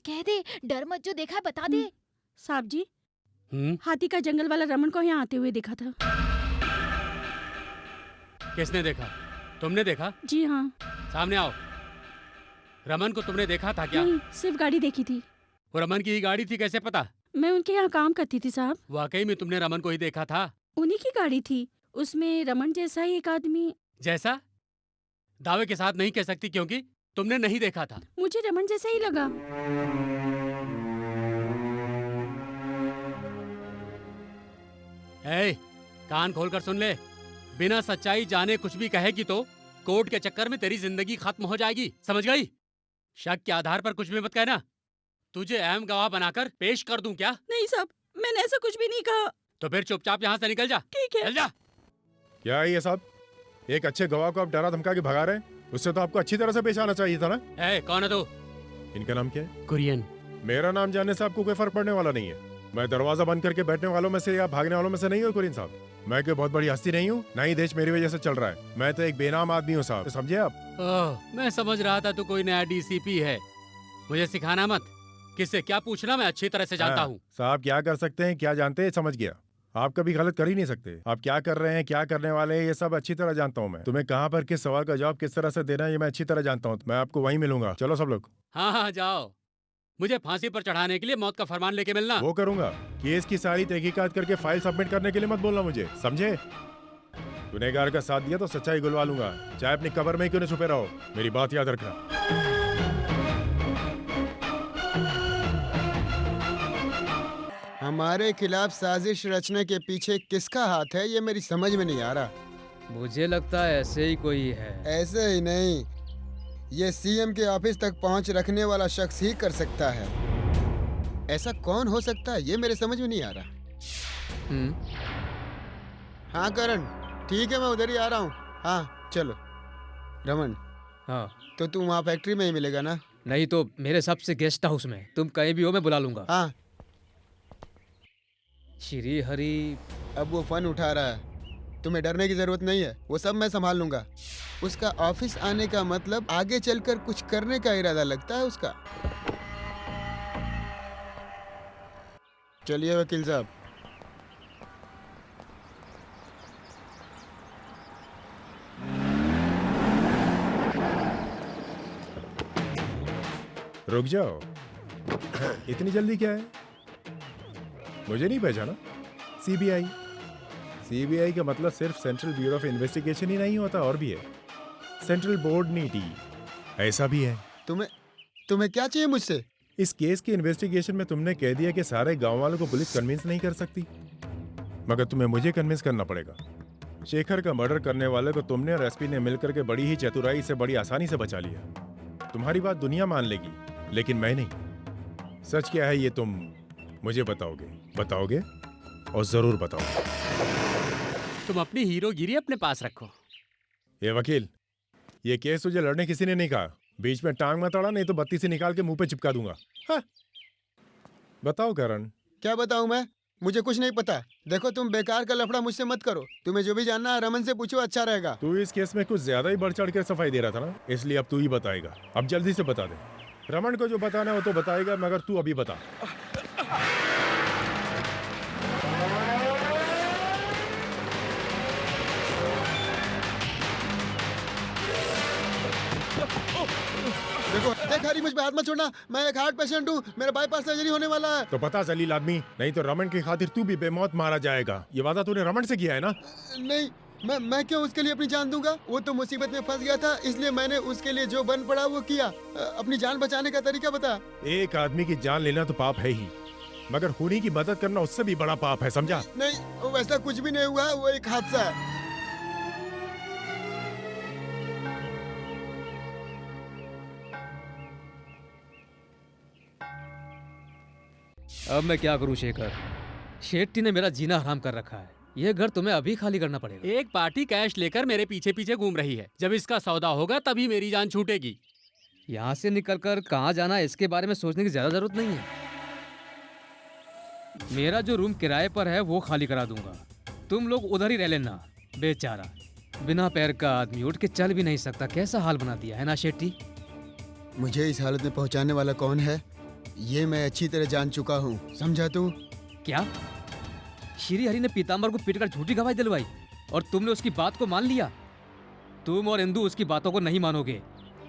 कह दे, डर मत, जो देखा है बता दे। साहब जी, हाथी का जंगल वाला रमन को यहाँ आते हुए देखा था। किसने देखा? तुमने देखा? जी हाँ। सामने आओ। रमन को तुमने देखा था क्या? नहीं, सिर्फ गाड़ी देखी थी। वो रमन की ही गाड़ी थी, कैसे पता? मैं उनके यहाँ काम करती थी साहब। वाकई में तुमने रमन को ही देखा था? उन्हीं की गाड़ी थी, उसमें रमन जैसा ही एक आदमी। जैसा? दावे के साथ नहीं कह सकती क्योंकि तुमने नहीं देखा था। मुझे रमन जैसा ही लगा। ए, कान खोलकर सुन ले, बिना सच्चाई जाने कुछ भी कहेगी तो कोर्ट के चक्कर में तेरी जिंदगी खत्म हो जाएगी, समझ गई? शक के आधार पर कुछ भी मत कहना। तुझे अहम गवाह बनाकर पेश कर दूं क्या? नहीं साहब, मैंने ऐसा कुछ भी नहीं कहा। तो फिर चुपचाप यहाँ से निकल जा। ठीक है। चल जा। क्या है ये साहब? एक अच्छे गवाह को आप डरा धमका के भगा रहे हैं? उससे तो आपको अच्छी तरह से पेश आना चाहिए था ना। ए, कौन है तू? इनका नाम क्या है? कुरियन। मेरा नाम जानने से आपको कोई फर्क पड़ने वाला नहीं है। मैं दरवाजा बंद करके बैठने वालों में से या भागने वालों में से नहीं हूँ कुरियन साहब। मैं कोई बहुत बड़ी हस्ती नहीं हूँ, ना ही देश मेरी वजह से चल रहा है। मैं तो एक बेनाम आदमी हूँ साहब, तो समझे आप? ओह, मैं समझ रहा था तू कोई नया डीसीपी है। मुझे सिखाना मत, किससे क्या पूछना मैं अच्छी तरह से जानता हाँ, हूँ। साहब क्या कर सकते हैं, क्या जानते हैं, समझ गया। आप कभी गलत कर ही नहीं सकते। आप क्या कर रहे हैं, क्या करने वाले हैं, ये सब अच्छी तरह जानता हूँ मैं। तुम्हें कहाँ पर किस सवाल का जवाब किस तरह से देना है, ये मैं अच्छी तरह जानता हूँ। मैं आपको वहीं मिलूंगा। चलो सब लोग। हाँ हाँ, जाओ। मुझे फांसी पर चढ़ाने के लिए मौत का फरमान लेके मिलना। वो करूंगा। केस की सारी तहकीकात करके फाइल सबमिट करने के लिए मत बोलना मुझे, समझे? गुनहगार का साथ दिया तो सच्चाई गुलवा लूंगा, चाहे अपनी कब्र में ही क्यों न छुपे रहो। मेरी बात याद रखना। हमारे खिलाफ साजिश रचने के पीछे किसका हाथ है, ये मेरी समझ में नहीं आ रहा। मुझे लगता है ऐसे ही कोई है। ऐसे ही नहीं, ये सीएम के ऑफिस तक पहुंच रखने वाला शख्स ही कर सकता है। ऐसा कौन हो सकता है, ये मेरे समझ में नहीं आ रहा। हाँ करण, ठीक है, मैं उधर ही आ रहा हूँ। हाँ चलो। रमन, हाँ। तो तू वहाँ फैक्ट्री में ही मिलेगा ना? नहीं तो मेरे सबसे गेस्ट हाउस में, तुम कहीं भी हो मैं बुला लूंगा। हाँ। श्री हरि अब वो फन उठा रहा है, तुम्हें डरने की जरूरत नहीं है, वो सब मैं संभाल लूंगा। उसका ऑफिस आने का मतलब आगे चलकर कुछ करने का इरादा लगता है उसका। चलिए वकील साहब। रुक जाओ, इतनी जल्दी क्या है? मुझे नहीं पहचाना? सीबीआई। सीबीआई का मतलब सिर्फ सेंट्रल ब्यूरो ऑफ इन्वेस्टिगेशन ही नहीं होता, और भी है। सेंट्रल बोर्ड नीति, ऐसा भी है। तुम्हें क्या चाहिए मुझसे? इस केस की इन्वेस्टिगेशन में तुमने कह दिया कि सारे गांव वालों को पुलिस कन्विंस नहीं कर सकती, मगर तुम्हें मुझे कन्विंस करना पड़ेगा। शेखर का मर्डर करने वाले को तुमने और एसपी ने मिलकर के बड़ी ही चतुराई से बड़ी आसानी से बचा लिया। तुम्हारी बात दुनिया मान लेगी, लेकिन मैं नहीं। सच क्या है ये तुम मुझे बताओगे और जरूर बताओगे। तुम अपनी हीरोगिरी अपने पास रखो। ये वकील, ये केस तुझे लड़ने किसी ने नहीं कहा। बीच में टांग मत अड़ा, नहीं तो बत्ती से निकाल के मुंह पे चिपका दूंगा। हाँ। बताओ करण। क्या बताऊं मैं? मुझे कुछ नहीं पता। देखो, तुम बेकार का लफड़ा मुझसे मत करो। तुम्हें जो भी जानना है रमन से पूछो, अच्छा रहेगा। तू इस केस में कुछ ज्यादा ही बढ़ चढ़ के सफाई दे रहा था ना, इसलिए अब तू ही बताएगा। अब जल्दी से बता दे। रमन को जो बताना है वो तो बताएगा, मगर तू अभी बता। देखो, देख हरी, मुझ पे हाथ मत छोड़ना। मैं एक हार्ट पेशेंट हूँ, मेरा बाईपास सर्जरी होने वाला है। तो पता जलील आदमी, नहीं तो रमन की खातिर तू भी बेमौत मारा जाएगा। ये वादा तूने रमन से किया है ना? नहीं, मैं क्यों उसके लिए अपनी जान दूंगा? वो तो मुसीबत में फंस गया था, इसलिए मैंने उसके लिए जो बन पड़ा वो किया। अपनी जान बचाने का तरीका बता। एक आदमी की जान लेना तो पाप है ही, मगर खूनी की मदद करना उससे भी बड़ा पाप है, समझा? नहीं, वैसा कुछ भी नहीं हुआ, वो एक हादसा है। अब मैं क्या करूं शेखर? शेट्टी ने मेरा जीना हराम कर रखा है। यह घर तुम्हें अभी खाली करना पड़ेगा। एक पार्टी कैश लेकर मेरे पीछे पीछे घूम रही है। जब इसका सौदा होगा तभी मेरी जान छूटेगी। यहाँ से निकलकर कहाँ जाना है इसके बारे में सोचने की ज्यादा जरूरत नहीं है। मेरा जो रूम किराए पर है वो खाली करा दूंगा, तुम लोग उधर ही रह लेना। बेचारा बिना पैर का आदमी उठ के चल भी नहीं सकता। कैसा हाल बना दिया है ना शेट्टी? मुझे इस हालत में पहुंचाने वाला कौन है ये मैं अच्छी तरह जान चुका हूँ, समझा तू? क्या श्री हरि ने पीताम्बर को पीटकर झूठी गवाही दिलवाई और तुमने उसकी बात को मान लिया? तुम और इंदु उसकी बातों को नहीं मानोगे।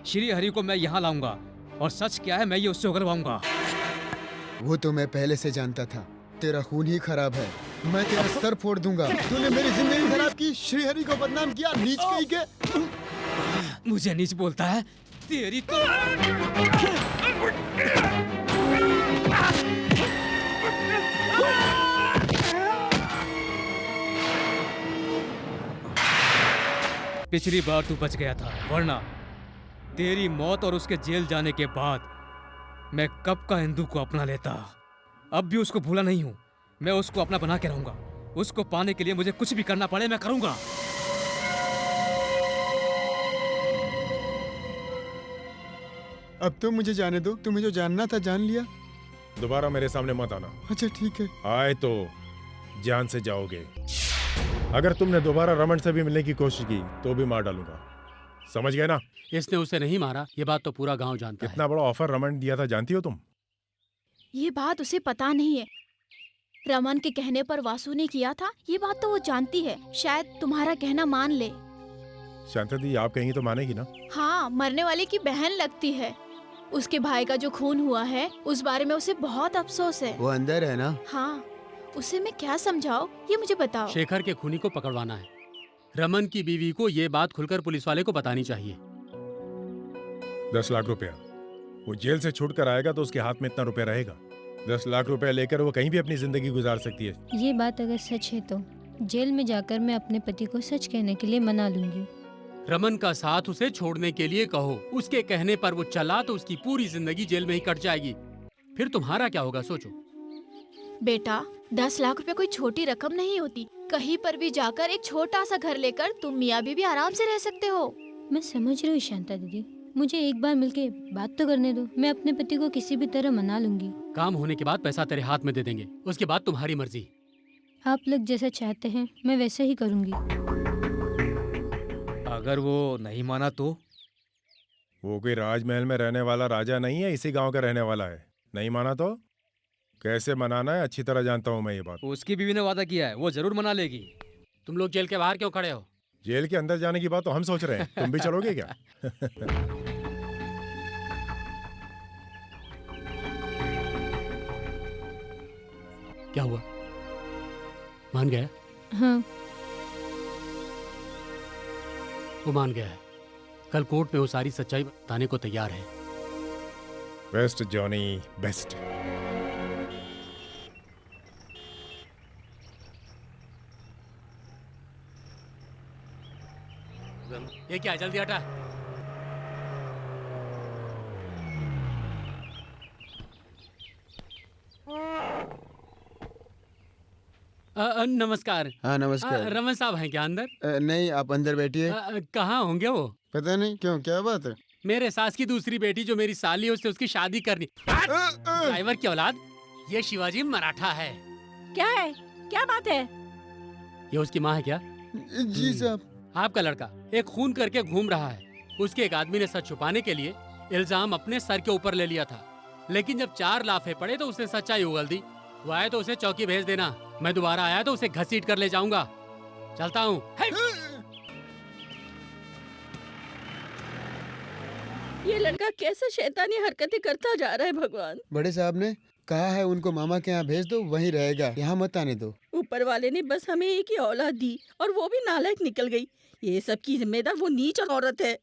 श्री हरि को मैं यहाँ लाऊंगा और सच क्या है मैं ये उससे उगलवाऊंगा। वो तो मैं पहले से जानता था। तेरा खून ही खराब है। मैं तेरा सर फोड़ दूंगा। तूने मेरी जिंदगी खराब की, श्रीहरि को बदनाम किया, नीच कहीं के। मुझे नीच बोलता है? तेरी तो पिछली बार तू बच गया था, वरना तेरी मौत और उसके जेल जाने के बाद मैं कब का हिंदू को अपना लेता। अब भी उसको भूला नहीं हूं। मैं उसको अपना बना के रहूंगा। उसको पाने के लिए मुझे कुछ भी करना पड़े मैं करूंगा। अब तो मुझे जाने दो। तुम्हें जो जानना था जान लिया। दोबारा मेरे सामने मत आना। अच्छा ठीक है। आए तो जान से जाओगे। अगर तुमने दोबारा रमन से भी मिलने की कोशिश की तो भी मार डालूंगा। समझ गए ना? इसने उसे नहीं मारा, ये बात तो पूरा गांव जानता है। कितना बड़ा ऑफर रमन दिया था जानती हो तुम? ये बात उसे पता नहीं है। रमन के कहने पर वासु ने किया था, ये बात तो वो जानती है। शायद तुम्हारा कहना मान ले। शांता दी, आप कहेंगी तो मानेगी ना? हाँ, मरने वाले की बहन लगती है। उसके भाई का जो खून हुआ है उस बारे में उसे बहुत अफसोस है। वो अंदर है ना? हाँ, उसे मैं क्या समझाऊं, ये मुझे बताओ। शेखर के खूनी को पकड़वाना है। रमन की बीवी को ये बात खुलकर पुलिस वाले को बतानी चाहिए। 10 लाख रुपया। वो जेल से छूट कर आएगा तो उसके हाथ में इतना रुपया रहेगा। 10 लाख रुपया लेकर वो कहीं भी अपनी जिंदगी गुजार सकती है। ये बात अगर सच है तो जेल में जाकर मैं अपने पति को सच कहने के लिए मना लूंगी। रमन का साथ उसे छोड़ने के लिए कहो। उसके कहने पर वो चला तो उसकी पूरी जिंदगी जेल में ही कट जाएगी। फिर तुम्हारा क्या होगा सोचो। बेटा, 10 लाख रुपए कोई छोटी रकम नहीं होती। कहीं पर भी जाकर एक छोटा सा घर लेकर तुम मियाँ बीवी आराम से रह सकते हो। मैं समझ रही हूँ शांता दीदी, मुझे एक बार मिलके बात तो करने दो। मैं अपने पति को किसी भी तरह मना लूंगी। काम होने के बाद पैसा तेरे हाथ में दे देंगे, उसके बाद तुम्हारी मर्जी। आप लोग जैसा चाहते हैं मैं वैसे ही करूंगी। अगर वो नहीं माना तो? वो कोई राजमहल में रहने वाला राजा नहीं है, इसी गांव का रहने वाला है। नहीं माना तो कैसे मनाना है अच्छी तरह जानता हूँ मैं ये बात। उसकी बीवी ने वादा किया है, वो जरूर मना लेगी। तुम लोग जेल के बाहर क्यों खड़े हो? जेल के अंदर जाने की बात तो हम सोच रहे हैं। तुम भी चलोगे क्या? क्या हुआ? मान गया? हाँ, वो मान गया है। कल कोर्ट में वो सारी सच्चाई बताने को तैयार है। Best Johnny, best. ये क्या है? जल्दी हटा। नमस्कार। हाँ नमस्कार। रमन साहब हैं क्या अंदर? नहीं, आप अंदर बैठिए। कहाँ होंगे वो? पता नहीं क्यों, क्या बात है? मेरे सास की दूसरी बेटी जो मेरी साली है उससे उसकी शादी करनी। ड्राइवर की औलाद। ये शिवाजी मराठा है। क्या है? क्या बात है? ये उसकी माँ है क्या? जी साहब। आपका लड़का एक खून करके घूम रहा है। उसके एक आदमी ने सच छुपाने के लिए इल्जाम अपने सर के ऊपर ले लिया था, लेकिन जब 4 लाफे पड़े तो उसने सच्चाई उगल दी। वो आए तो उसे चौकी भेज देना। मैं दोबारा आया तो उसे घसीट कर ले जाऊंगा। चलता हूँ। ये लड़का कैसे शैतानी हरकतें करता जा रहा है भगवान। बड़े साहब ने कहा है उनको मामा के यहाँ भेज दो, वहीं रहेगा, यहाँ मत आने दो। ऊपर वाले ने बस हमें एक ही औलाद दी और वो भी नालायक निकल गई। ये सब की जिम्मेदार वो नीच औरत है।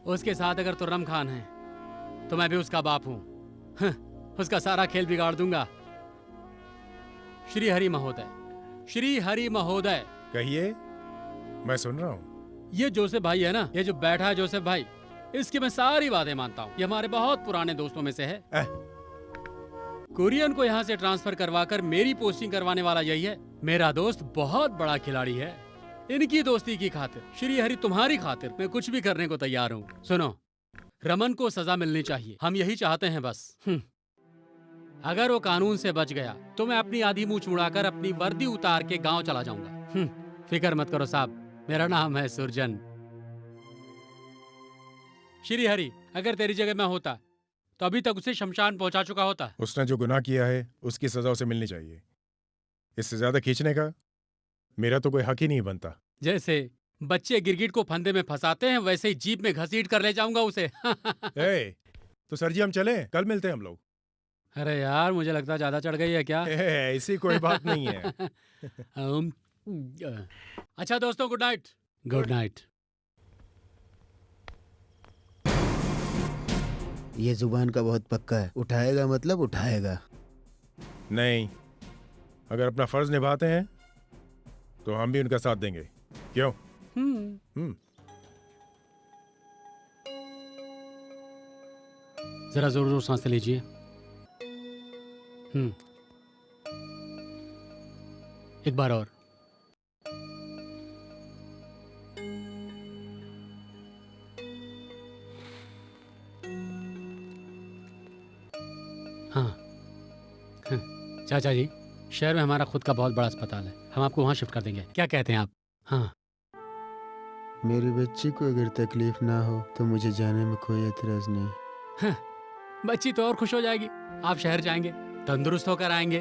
उसके साथ अगर तुर्रम खान है तो मैं भी उसका बाप हूँ। उसका सारा खेल बिगाड़ दूंगा। श्री हरि महोदय, श्री हरि महोदय। कहिए, मैं सुन रहा हूँ। ये जोसेफ भाई है ना, ये जो बैठा है जोसेफ भाई, इसकी मैं सारी बातें मानता हूँ। ये हमारे बहुत पुराने दोस्तों में से है। कुरियन को यहाँ से ट्रांसफर करवाकर मेरी पोस्टिंग करवाने वाला यही है। मेरा दोस्त बहुत बड़ा खिलाड़ी है। इनकी दोस्ती की खातिर, श्री हरि तुम्हारी खातिर मैं कुछ भी करने को तैयार हूँ। सुनो, रमन को सजा मिलनी चाहिए, हम यही चाहते हैं बस। अगर वो कानून से बच गया तो मैं अपनी आधी मूंछ उड़ाकर अपनी वर्दी उतार के गांव चला जाऊंगा। फिक्र मत करो साहब, मेरा नाम है सुरजन। श्री हरि, अगर तेरी जगह मैं होता तो अभी तक उसे शमशान पहुंचा चुका होता। उसने जो गुनाह किया है उसकी सजा उसे मिलनी चाहिए। इससे ज्यादा खींचने का मेरा तो कोई हक ही नहीं बनता। जैसे बच्चे गिरगिट को फंदे में फंसाते हैं वैसे ही जीप में घसीट कर ले जाऊंगा उसे। ए, तो सर जी हम चलें, कल मिलते हैं हम लोग। अरे यार मुझे लगता है ज्यादा चढ़ गई है क्या? ऐसी कोई बात नहीं है। अच्छा दोस्तों, गुड नाइट। Good night. ये जुबान का बहुत पक्का है, उठाएगा मतलब उठाएगा। नहीं, अगर अपना फर्ज निभाते हैं तो हम भी उनका साथ देंगे। क्यों? जरा जोर जोर सांस लीजिए। एक बार और। हाँ। चाचा जी, शहर में हमारा खुद का बहुत बड़ा अस्पताल है, हम आपको वहाँ शिफ्ट कर देंगे, क्या कहते हैं आप? हाँ। मेरी बच्ची को अगर तकलीफ ना हो तो मुझे जाने में कोई एतराज नहीं। हाँ, बच्ची तो और खुश हो जाएगी। आप शहर जाएंगे, तंदुरुस्त होकर आएंगे।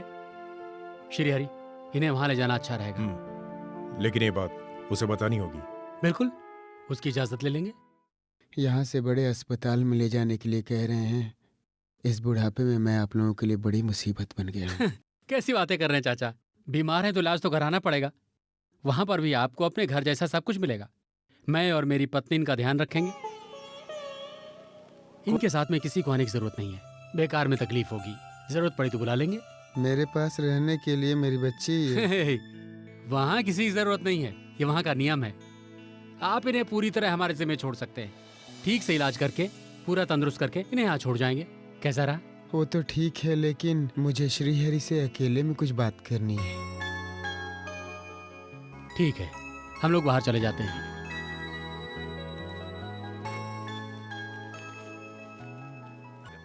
श्री हरि, इन्हें वहाँ ले जाना अच्छा रहेगा। लेकिन ये बात उसे बतानी होगी। बिल्कुल, उसकी इजाजत ले लेंगे। यहाँ से बड़े अस्पताल में ले जाने के लिए कह रहे हैं। इस बुढ़ापे में मैं आप लोगों के लिए बड़ी मुसीबत बन गया हूँ। कैसी बातें कर रहे हैं चाचा? बीमार हैं तो इलाज तो कराना पड़ेगा। वहां पर भी आपको अपने घर जैसा सब कुछ मिलेगा। मैं और मेरी पत्नी इनका ध्यान रखेंगे। इनके साथ में किसी को आने की जरूरत नहीं है, बेकार में तकलीफ होगी। जरूरत पड़ी तो बुला लेंगे। मेरे पास रहने के लिए मेरी बच्ची वहाँ किसी की जरूरत नहीं है, ये वहाँ का नियम है। आप इन्हें पूरी तरह हमारे जिम्मे छोड़ सकते हैं। ठीक से इलाज करके पूरा तंदुरुस्त करके इन्हें यहाँ छोड़ जाएंगे। कैसा रहा? वो तो ठीक है, लेकिन मुझे श्रीहरि से अकेले में कुछ बात करनी है। ठीक है, हम लोग बाहर चले जाते हैं।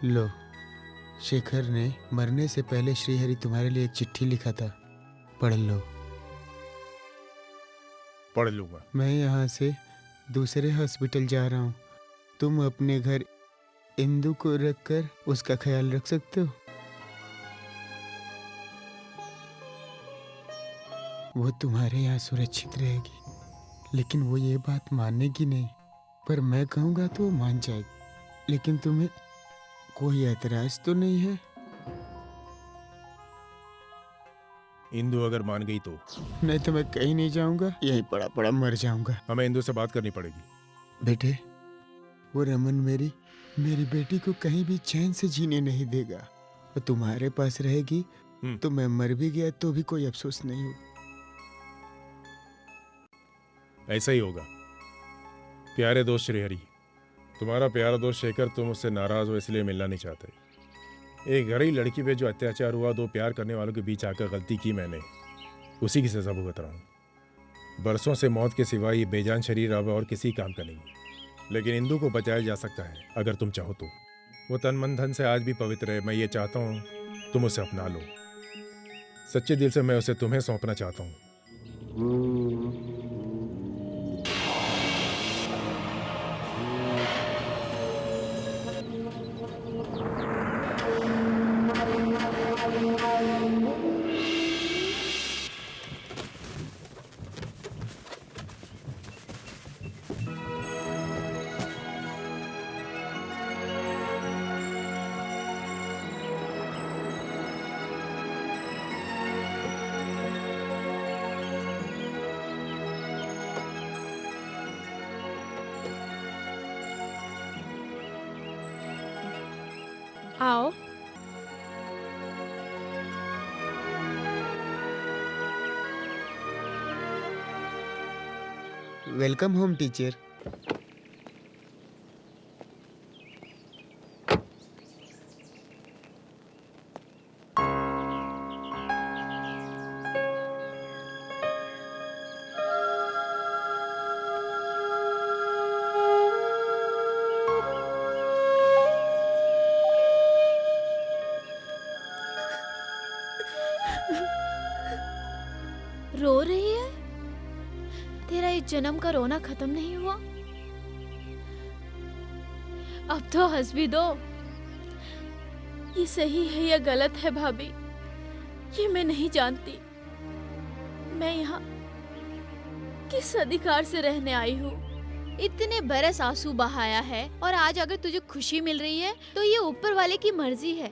लो, शेखर ने मरने से पहले श्रीहरि तुम्हारे लिए एक चिट्ठी लिखा था, पढ़ लो। पढ़ लूंगा। मैं यहाँ से दूसरे हॉस्पिटल जा रहा हूँ। तुम अपने घर इंदु को रखकर उसका ख्याल रख सकते हो। वो तुम्हारे यहाँ सुरक्षित रहेगी, लेकिन वो ये बात मानेगी नहीं। पर मैं कहूँगा तो वो मान जाएगी। लेकिन तुम्हें कोई ऐतराज तो नहीं है? इंदु अगर मान गई तो? नहीं तो मैं कहीं नहीं जाऊँगा, यहीं पड़ा पड़ा मर जाऊँगा। हमें इंदु से बात करनी पड़ेगी। बेटे, वो रमन मेरी बेटी को कहीं भी चैन से जीने नहीं देगा। और तुम्हारे पास रहेगी तो मैं मर भी गया तो भी कोई अफसोस नहीं हो। ऐसा ही होगा। प्यारे दोस्त श्रीहरि, तुम्हारा प्यारा दोस्त शेखर तुम उससे नाराज हो इसलिए मिलना नहीं चाहते। एक गरीब लड़की पे जो अत्याचार हुआ, दो प्यार करने वालों के बीच आकर गलती की मैंने, उसी की सजा भुगत रहा हूँ। बरसों से मौत के सिवा ये बेजान शरीर अब और किसी काम का नहीं। लेकिन इंदु को बचाया जा सकता है अगर तुम चाहो तो। वो तन मन धन से आज भी पवित्र है। मैं ये चाहता हूँ तुम उसे अपना लो। सच्चे दिल से मैं उसे तुम्हें सौंपना चाहता हूँ। आओ। Welcome home teacher. रो रही है? तेरा इस जन्म का रोना खत्म नहीं हुआ? अब तो हंस भी दो। ये सही है या गलत है भाभी, ये मैं नहीं जानती। मैं यहाँ किस अधिकार से रहने आई हूँ? इतने बरस आंसू बहाया है और आज अगर तुझे खुशी मिल रही है तो ये ऊपर वाले की मर्जी है।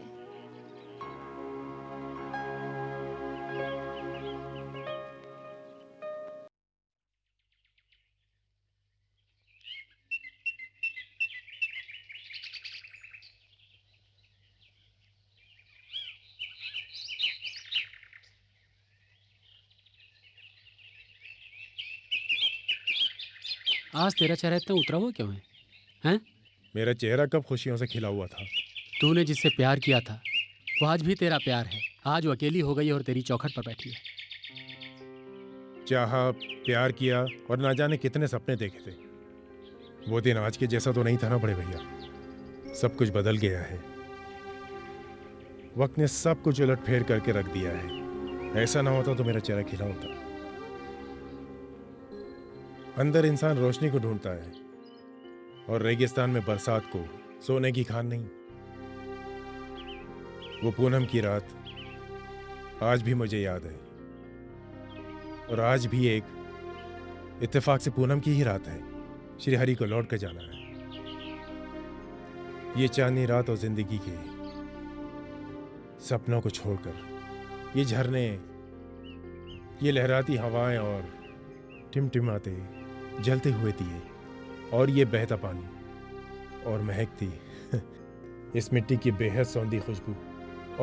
आज तेरा चेहरा इतना उतरा हुआ क्यों है? हैं? मेरा चेहरा कब खुशियों से खिला हुआ था। तूने जिससे प्यार किया था वो आज भी तेरा प्यार है। आज वो अकेली हो गई और तेरी चौखट पर बैठी है। चाहा, प्यार किया और ना जाने कितने सपने देखे थे। वो दिन आज के जैसा तो नहीं था ना बड़े भैया। सब कुछ बदल गया है। वक्त ने सब कुछ उलट फेर करके रख दिया है। ऐसा ना होता तो मेरा चेहरा खिला होता। अंदर इंसान रोशनी को ढूंढता है और रेगिस्तान में बरसात को सोने की खान नहीं। वो पूनम की रात आज भी मुझे याद है और आज भी एक इत्तेफाक से पूनम की ही रात है। श्री हरि को लौट कर जाना है। ये चांदनी रात और जिंदगी के सपनों को छोड़कर ये झरने, ये लहराती हवाएं और टिमटिमाते जलते हुए दिए और ये बहता पानी और महकती इस मिट्टी की बेहद सौंधी खुशबू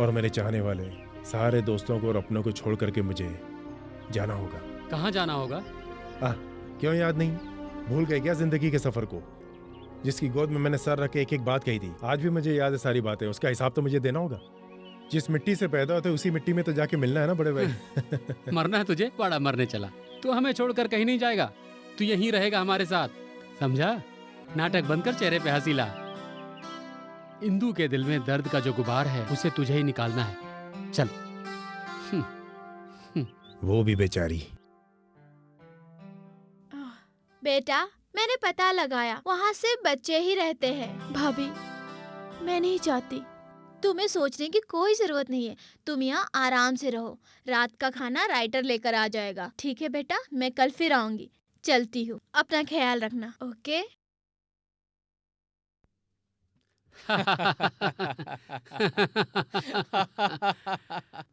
और मेरे चाहने वाले सारे दोस्तों को और अपनों को छोड़ करके मुझे जाना होगा। कहाँ जाना होगा? क्यों याद नहीं? भूल गए क्या जिंदगी के सफर को, जिसकी गोद में मैंने सर रख के एक एक बात कही थी? आज भी मुझे याद है सारी बातें। उसका हिसाब तो मुझे देना होगा। जिस मिट्टी से पैदा होते उसी मिट्टी में तो जाके मिलना है ना बड़े भाई। मरना है तुझे? बड़ा मरने चला। तू हमें छोड़कर कहीं नहीं जाएगा। तू यहीं रहेगा हमारे साथ, समझा? नाटक बंद कर, चेहरे पे हंसी ला। इंदु के दिल में दर्द का जो गुबार है उसे तुझे ही निकालना है। चल। वो भी बेचारी। बेटा, मैंने पता लगाया, वहाँ सिर्फ बच्चे ही रहते हैं। भाभी, मैं नहीं चाहती। तुम्हें सोचने की कोई जरूरत नहीं है। तुम यहाँ आराम से रहो। रात का खाना राइटर लेकर आ जाएगा। ठीक है बेटा, मैं कल फिर आऊंगी। चलती हूँ, अपना ख्याल रखना। ओके?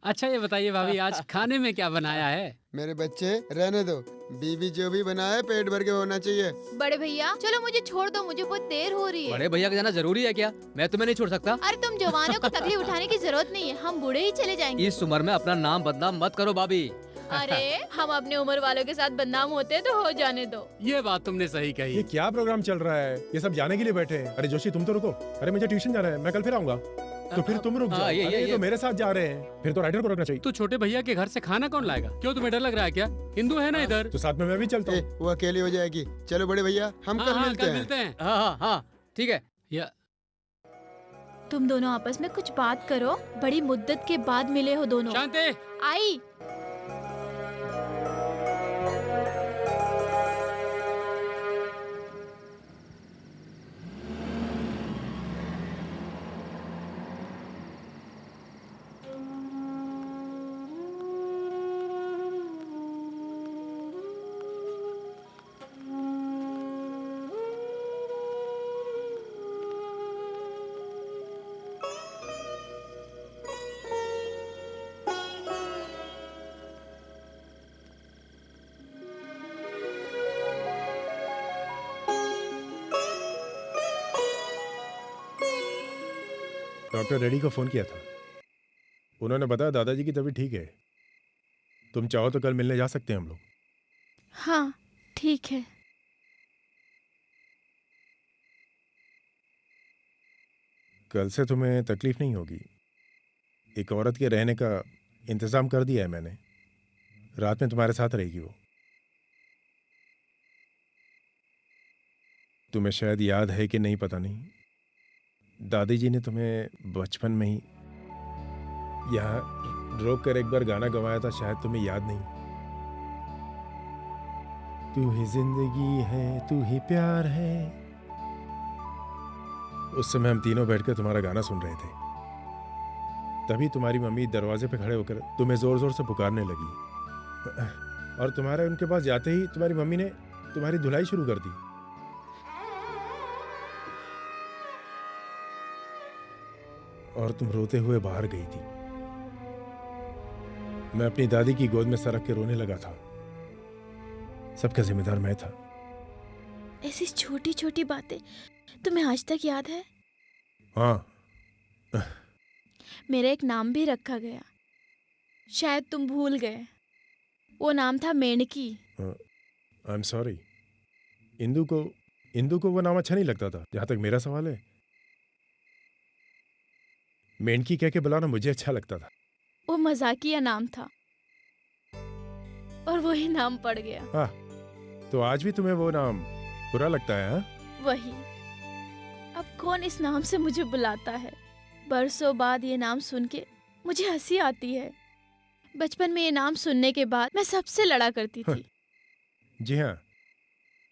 अच्छा ये बताइए भाभी, आज खाने में क्या बनाया है? मेरे बच्चे रहने दो। बीवी जो भी बनाए पेट भर के होना चाहिए। बड़े भैया, चलो मुझे छोड़ दो, मुझे बहुत देर हो रही है। बड़े भैया का जाना जरूरी है क्या? मैं तुम्हें नहीं छोड़ सकता। अरे तुम जवानों को तकलीफ उठाने की जरूरत नहीं है, हम बूढ़े ही चले जाएंगे। इस उम्र में अपना नाम बदनाम मत करो भाभी। अरे हम अपने उम्र वालों के साथ बदनाम होते हैं तो हो जाने दो। ये बात तुमने सही ये कही। क्या प्रोग्राम चल रहा है? ये सब जाने के लिए बैठे हैं। अरे जोशी तुम तो रुको। अरे मुझे ट्यूशन जाना है, मैं कल फिर आऊंगा। तो फिर तुम रुक जाओ। हाँ, ये अरे, ये तो मेरे साथ जा रहे हैं, फिर तो राइटर को रखना चाहिए। तो छोटे भैया के घर से खाना कौन लाएगा? क्यों, तुम्हें डर लग रहा है क्या? इंदु है ना इधर। तो साथ में मैं भी चलता हूँ। वो अकेली हो जाएगी। चलो बड़े भैया, हम हाँ, कल हाँ, मिलते कल हैं। मिलते हैं। हाँ हाँ हाँ, ठीक है। या तुम दोनों आपस में कुछ बात करो। बड़ी मुद्दत के बाद मिले हो दोनों। शांति। आई। डॉक्टर रेड्डी को फोन किया था। उन्होंने बताया दादाजी की तबीयत ठीक है। तुम चाहो तो कल मिलने जा सकते हैं हम लोग। हाँ ठीक है। कल से तुम्हें तकलीफ नहीं होगी। एक औरत के रहने का इंतजाम कर दिया है मैंने। रात में तुम्हारे साथ रहेगी वो। तुम्हें शायद याद है कि नहीं पता नहीं, दादी जी ने तुम्हें बचपन में ही यहाँ रोक कर एक बार गाना गवाया था, शायद तुम्हें याद नहीं। तू ही जिंदगी है, तू ही प्यार है। उस समय हम तीनों बैठकर तुम्हारा गाना सुन रहे थे। तभी तुम्हारी मम्मी दरवाजे पे खड़े होकर तुम्हें जोर जोर से पुकारने लगी। और तुम्हारे उनके पास जाते ही तुम्हारी मम्मी ने तुम्हारी धुलाई शुरू कर दी। और तुम रोते हुए बाहर गई थी। मैं अपनी दादी की गोद में सरक के रोने लगा था। सबका जिम्मेदार मैं था। ऐसी छोटी छोटी बातें तुम्हें आज तक याद है? हाँ, मेरा एक नाम भी रखा गया, शायद तुम भूल गए। वो नाम था Mendhaki. I am sorry. Indu को वो नाम अच्छा नहीं लगता था, जहां तक मेरा सवाल है। मेंढकी कह के बुलाना मुझे अच्छा लगता था। वो मजाकिया नाम था और वही नाम पड़ गया। हाँ, तो आज भी तुम्हें वो नाम बुरा लगता है? हाँ? वही। अब कौन इस नाम से मुझे बुलाता है? बरसों बाद ये नाम सुन के मुझे हंसी आती है। बचपन में ये नाम सुनने के बाद मैं सबसे लड़ा करती थी। जी हाँ,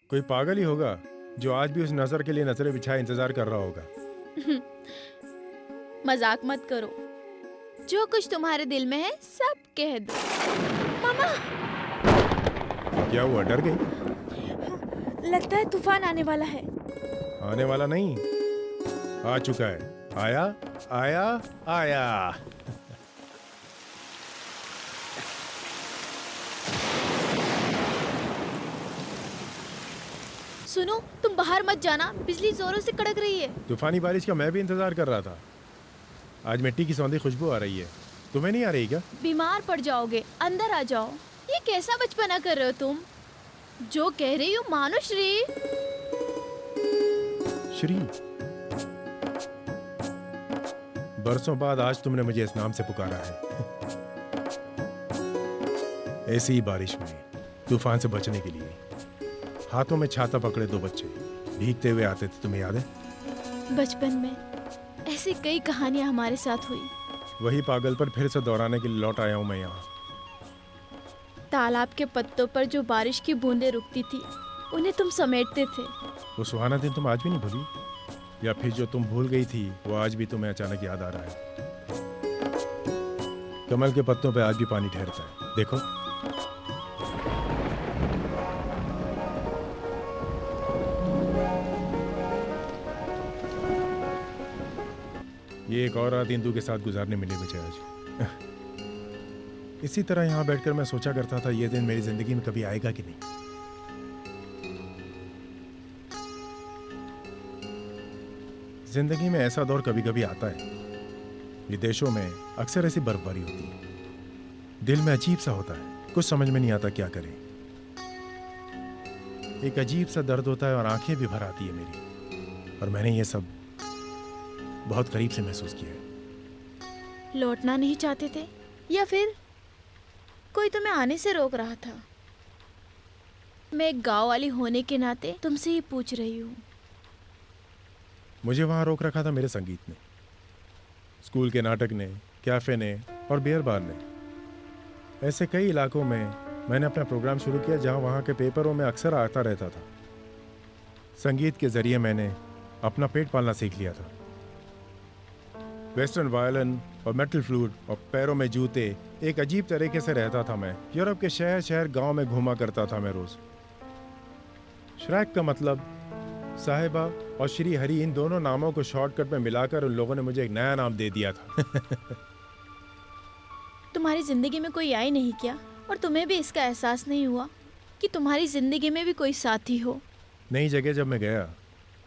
कोई पागल ही होगा जो आज भी उस नजर के लिए नजरें बिछाए इंतजार कर रहा होगा। मजाक मत करो। जो कुछ तुम्हारे दिल में है सब कह दो। मामा, क्या हुआ, डर गई? लगता है तूफान आने वाला है। आने वाला नहीं, आ चुका है। आया आया आया। सुनो, तुम बाहर मत जाना, बिजली जोरों से कड़क रही है। तूफानी बारिश का मैं भी इंतजार कर रहा था। आज मिट्टी की सौंधी खुशबू आ रही है। तुम्हें नहीं आ रही क्या? बीमार पड़ जाओगे, अंदर आ जाओ। ये कैसा बचपना कर रहे हो तुम? जो कह रही हो मानो श्री। श्री, बरसों बाद आज तुमने मुझे इस नाम से पुकारा है। ऐसी ही बारिश में तूफान से बचने के लिए हाथों में छाता पकड़े दो बच्चे भीगते हुए आते थे, तुम्हें याद है? बचपन में ऐसी कई कहानियां हमारे साथ हुई। वही पागलपन फिर से दोहराने के लिए लौट आया हूं मैं यहाँ। तालाब के पत्तों पर जो बारिश की बूंदें रुकती थी, उन्हें तुम समेटते थे। वो सुहाना दिन तुम आज भी नहीं भूली? या फिर जो तुम भूल गई थी वो आज भी तुम्हें अचानक याद आ रहा है? कमल के पत्तों पे आज भी पानी ठहरता है, देखो। ये एक और रात इंदु के साथ गुजारने मिली मुझे आज। इसी तरह यहाँ बैठकर मैं सोचा करता था ये दिन मेरी जिंदगी में कभी आएगा कि नहीं। जिंदगी में ऐसा दौर कभी कभी आता है। विदेशों में अक्सर ऐसी बर्फबारी होती है। दिल में अजीब सा होता है, कुछ समझ में नहीं आता क्या करें। एक अजीब सा दर्द होता है और आंखें भी भर आती है मेरी। और मैंने ये सब बहुत करीब से महसूस किया है। लौटना नहीं चाहते थे या फिर कोई तुम्हें आने से रोक रहा था? मैं एक गांव वाली होने के नाते तुमसे ही पूछ रही हूँ। मुझे वहां रोक रखा था मेरे संगीत ने, स्कूल के नाटक ने, कैफे ने और बियर बार ने। ऐसे कई इलाकों में मैंने अपना प्रोग्राम शुरू किया जहां वहां के पेपरों में अक्सर आता रहता था। संगीत के जरिए मैंने अपना पेट पालना सीख लिया था। वेस्टर्न वायलिन और मेटल फ्लूट और पैरों में जूते, एक अजीब तरीके से रहता था मैं। यूरोप के शहर शहर गांव में घूमा करता था मैं रोज। श्रैक का मतलब साहिबा और श्री हरि, इन दोनों नामों को शॉर्टकट में मिलाकर उन लोगों ने मुझे एक नया नाम दे दिया था। तुम्हारी जिंदगी में कोई आई नहीं क्या? और तुम्हें भी इसका एहसास नहीं हुआ कि तुम्हारी जिंदगी में भी कोई साथी हो? नई जगह जब मैं गया,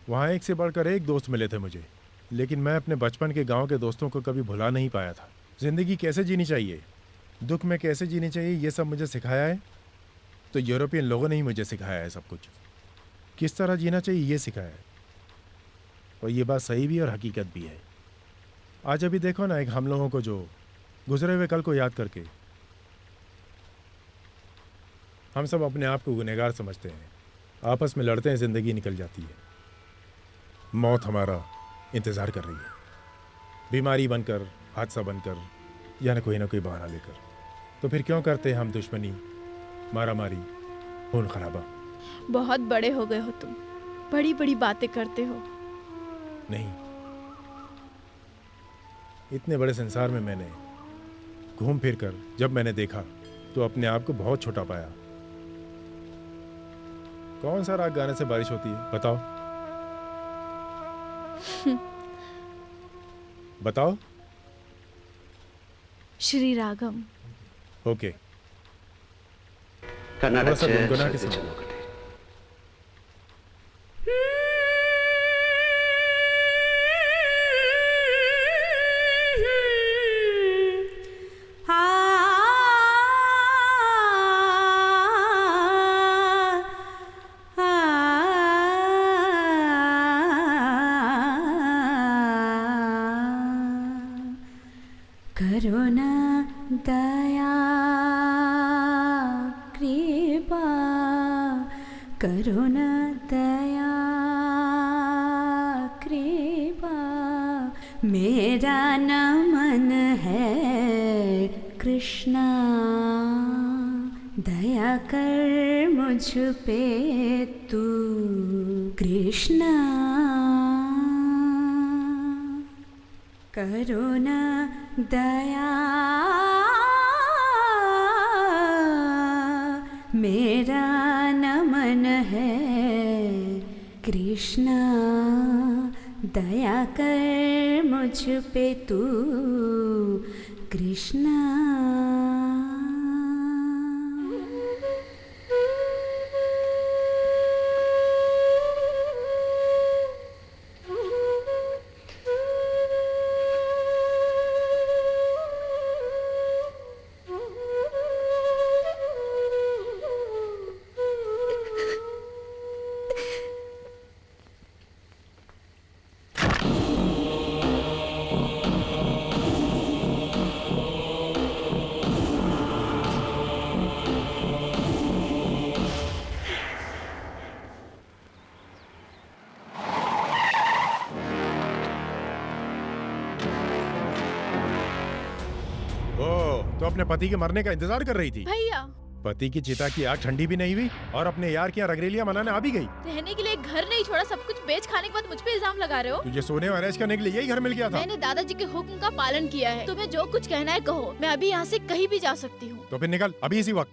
वहाँ एक से बढ़कर एक दोस्त मिले थे मुझे, लेकिन मैं अपने बचपन के गांव के दोस्तों को कभी भुला नहीं पाया था। जिंदगी कैसे जीनी चाहिए, दुख में कैसे जीनी चाहिए, ये सब मुझे सिखाया है तो यूरोपियन लोगों ने ही मुझे सिखाया है। सब कुछ किस तरह जीना चाहिए ये सिखाया है। और ये बात सही भी और हकीकत भी है। आज अभी देखो ना, एक हम लोगों को जो गुजरे हुए कल को याद करके हम सब अपने आप को गुनहगार समझते हैं, आपस में लड़ते हैं, जिंदगी निकल जाती है। मौत हमारा इंतज़ार कर रही है, बीमारी बनकर, हादसा बनकर, या ना कोई बहाना लेकर। तो फिर क्यों करते हैं हम दुश्मनी, मारामारी, खून खराबा? बहुत बड़े हो गए हो तुम, बड़ी बड़ी बातें करते हो। नहीं, इतने बड़े संसार में मैंने घूम फिर कर जब मैंने देखा तो अपने आप को बहुत छोटा पाया। कौन सा राग गाने से बारिश होती है? बताओ बताओ। श्री रागम। ओके, कन्नड़ थोड़ा सा गुनगुना के ಶ್ರದ್ಧೆ सुनो। ಚೆನ್ನೋಕಟೆ. करुणा दया कृपा, करुणा दया कृपा, मेरा नमन है कृष्णा, दया कर मुझ पे तू कृष्णा, करुणा दया मेरा नमन है कृष्णा, दया कर मुझ पे तू कृष्णा। तो अपने पति के मरने का इंतजार कर रही थी। भैया, पति की चिता की आग ठंडी भी नहीं हुई और अपने यार की यहाँ रंगरेलियां मनाने आ भी गई। रहने के लिए घर नहीं छोड़ा, सब कुछ बेच खाने के बाद मुझ पे इल्जाम लगा रहे हो। तुझे सोने और ऐश करने के लिए यही घर मिल गया था। मैंने दादाजी के हुक्म का पालन किया है। तुम्हें जो कुछ कहना है कहो, मैं अभी यहाँ से कहीं भी जा सकती हूँ। तो फिर निकल अभी इसी वक्त।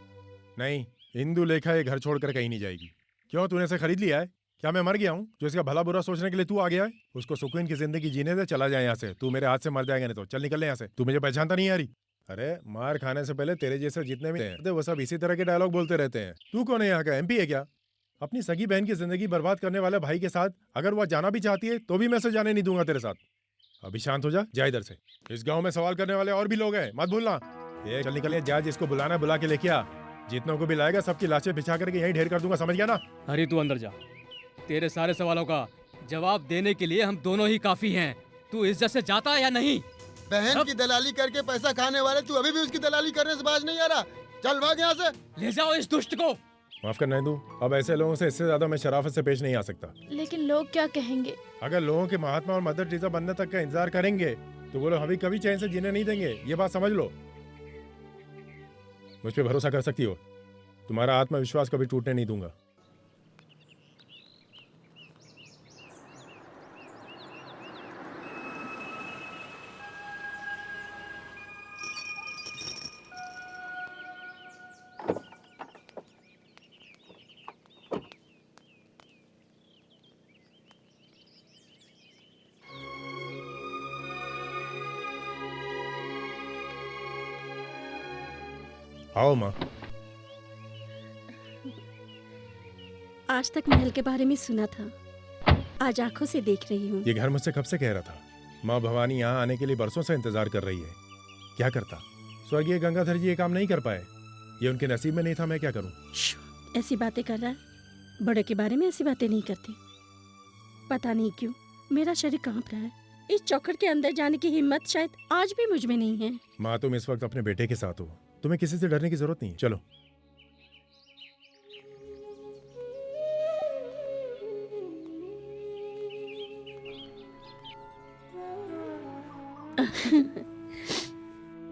नहीं, इंदु लेखा ये घर छोड़कर कहीं नहीं जाएगी। क्यों, तूने इसे खरीद लिया है? क्या मैं मर गया हूँ जो इसका भला बुरा सोचने के लिए तू आ गया है? उसको सुकून की जिंदगी जीने दे, चला जाए यहाँ से। तू मेरे हाथ से मर जाएगा नहीं तो चल निकल यहाँ से। तू मुझे पहचानता नहीं यारी? अरे मार खाने से पहले तेरे जैसे जितने भी हैं वो सब इसी तरह के डायलॉग बोलते रहते हैं। तू कौन है यहाँ का, एमपी है क्या? अपनी सगी बहन की जिंदगी बर्बाद करने वाले भाई के साथ अगर वह जाना भी चाहती है तो भी मैं उसे जाने नहीं दूंगा तेरे साथ। अभी शांत हो जा इधर से। इस गाँव में सवाल करने वाले और भी लोग हैं, मत भूलना। ये चल निकल, जा जिसको बुलाना बुला के लेके आ। जितनों को भी लाएगा सबकी लाशें बिछा करके यहीं ढेर कर दूंगा, समझ गया ना? हरी तू अंदर जा, तेरे सारे सवालों का जवाब देने के लिए हम दोनों ही काफी हैं। तू इज्जत से जाता है या नहीं? बहन की दलाली करके पैसा खाने वाले तू अभी भी उसकी दलाली करने से बाज नहीं आ रहा। चल भाग यहाँ से। ले जाओ इस दुष्ट को। माफ करना इंदु, अब ऐसे लोगों से इससे ज्यादा मैं शराफत से पेश नहीं आ सकता। लेकिन लोग क्या कहेंगे? अगर लोगों के महात्मा और मदर टेरेसा बनने तक का इंतजार करेंगे तो वो लोग हमें कभी चैन से जीने नहीं देंगे। ये बात समझ लो। मुझ पे भरोसा कर सकती हो, तुम्हारा आत्मविश्वास कभी टूटने नहीं दूंगा। आओ माँ। आज तक महल के बारे में सुना था, आज आंखों से देख रही हूँ। ये घर मुझसे कब से कह रहा था। माँ भवानी यहाँ आने के लिए बरसों से इंतजार कर रही है। क्या करता, स्वर्गीय गंगाधर जी ये काम नहीं कर पाए। ये उनके नसीब में नहीं था, मैं क्या करूँ? ऐसी बातें कर रहा है, बड़े के बारे में ऐसी बातें नहीं करते। पता नहीं क्यों मेरा शरीर कांप रहा है। इस चौखट के अंदर जाने की हिम्मत शायद आज भी मुझ में नहीं है। माँ तुम इस वक्त अपने बेटे के साथ हो, तुम्हें किसी से डरने की जरूरत नहीं है। चलो।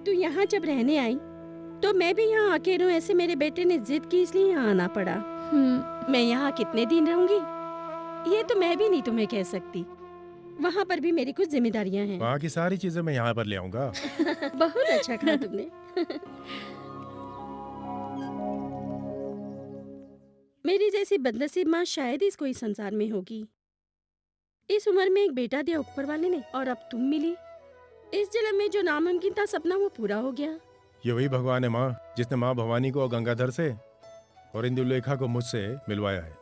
तू यहाँ जब रहने आई तो मैं भी यहाँ आके रहूं, ऐसे मेरे बेटे ने जिद की इसलिए यहाँ आना पड़ा। मैं यहाँ कितने दिन रहूंगी ये तो मैं भी नहीं तुम्हें कह सकती। वहाँ पर भी मेरी कुछ जिम्मेदारियाँ हैं। वहाँ की सारी चीजें मैं यहाँ पर ले आऊंगा। बहुत अच्छा कहा तुमने। मेरी जैसी बदनसीब माँ शायद ही इस कोई संसार में होगी। इस उम्र में एक बेटा दिया ऊपर वाले ने, और अब तुम मिली। इस जन्म में जो नामुमकिन था सपना, वो पूरा हो गया। ये वही भगवान है माँ, जिसने माँ भवानी को गंगाधर से और इंदुलेखा को मुझसे मिलवाया है।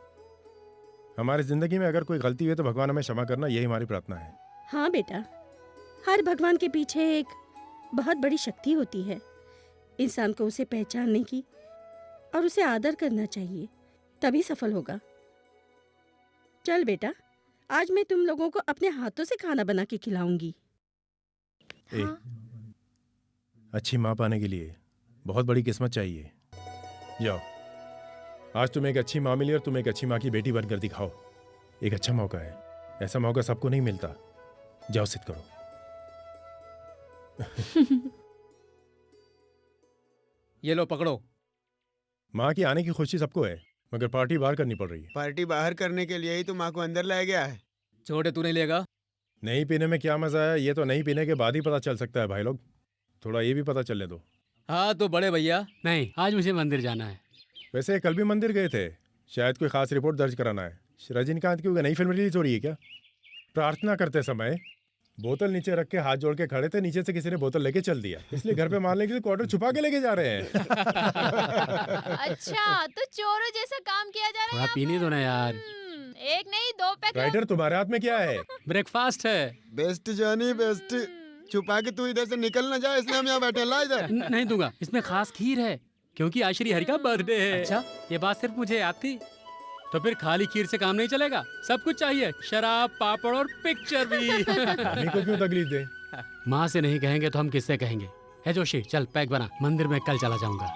हमारी जिंदगी में अगर कोई गलती हुई तो भगवान हमें क्षमा करना, यही हमारी प्रार्थना है। हाँ बेटा, हर भगवान के पीछे एक बहुत बड़ी शक्ति होती है। इंसान को उसे पहचानने की और उसे आदर करना चाहिए, तभी सफल होगा। चल बेटा, आज मैं तुम लोगों को अपने हाथों से खाना बना के खिलाऊंगी। एक अच्छी माँ पाने के लिए बहुत बड़ी किस्मत चाहिए। जाओ, आज तुम्हें एक अच्छी माँ मिली और तुम एक अच्छी माँ की बेटी बनकर दिखाओ। एक अच्छा मौका है, ऐसा मौका सबको नहीं मिलता। जाओ सिद्ध करो। ये लो पकड़ो। माँ की आने की खुशी सबको है, मगर पार्टी बाहर करनी पड़ रही है। पार्टी बाहर करने के लिए ही तो माँ को अंदर लाया गया है। छोटे तू नहीं लेगा? नहीं पीने में क्या मजा है, ये तो नहीं पीने के बाद ही पता चल सकता है भाई लोग। थोड़ा ये भी पता चलने दो। हाँ तो बड़े भैया। नहीं, आज मुझे मंदिर जाना है। वैसे कल भी मंदिर गए थे, शायद कोई खास रिपोर्ट दर्ज कराना है। रजनीकांत की नई फिल्म रिलीज हो रही है क्या? प्रार्थना करते समय बोतल नीचे रख के हाथ जोड़ के खड़े थे, नीचे से किसी ने बोतल लेके चल दिया, इसलिए घर पे मारने के लिए क्वार्टर छुपा के लेके जा रहे हैं। अच्छा, तो चोरों जैसा काम किया जा रहा है थोड़ा यहाँ पीने पर। दो ना यार। एक नहीं 2 पैक। राइटर तुम्हारे हाथ में क्या है? ब्रेकफास्ट है। बेस्ट जानी बेस्ट। छुपा के तू इधर से निकल ना जाए, इसलिए हम यहाँ बैठे हैं। ला इधर। नहीं दूंगा, इसमें खास खीर है, क्योंकि आज श्री हरि का बर्थडे है। अच्छा, ये बात सिर्फ मुझे याद थी। तो फिर खाली खीर से काम नहीं चलेगा, सब कुछ चाहिए, शराब, पापड़ और पिक्चर भी। मम्मी को क्यों तकलीफ दे? माँ से नहीं कहेंगे तो हम किससे कहेंगे? है जोशी, चल पैक बना, मंदिर में कल चला जाऊंगा।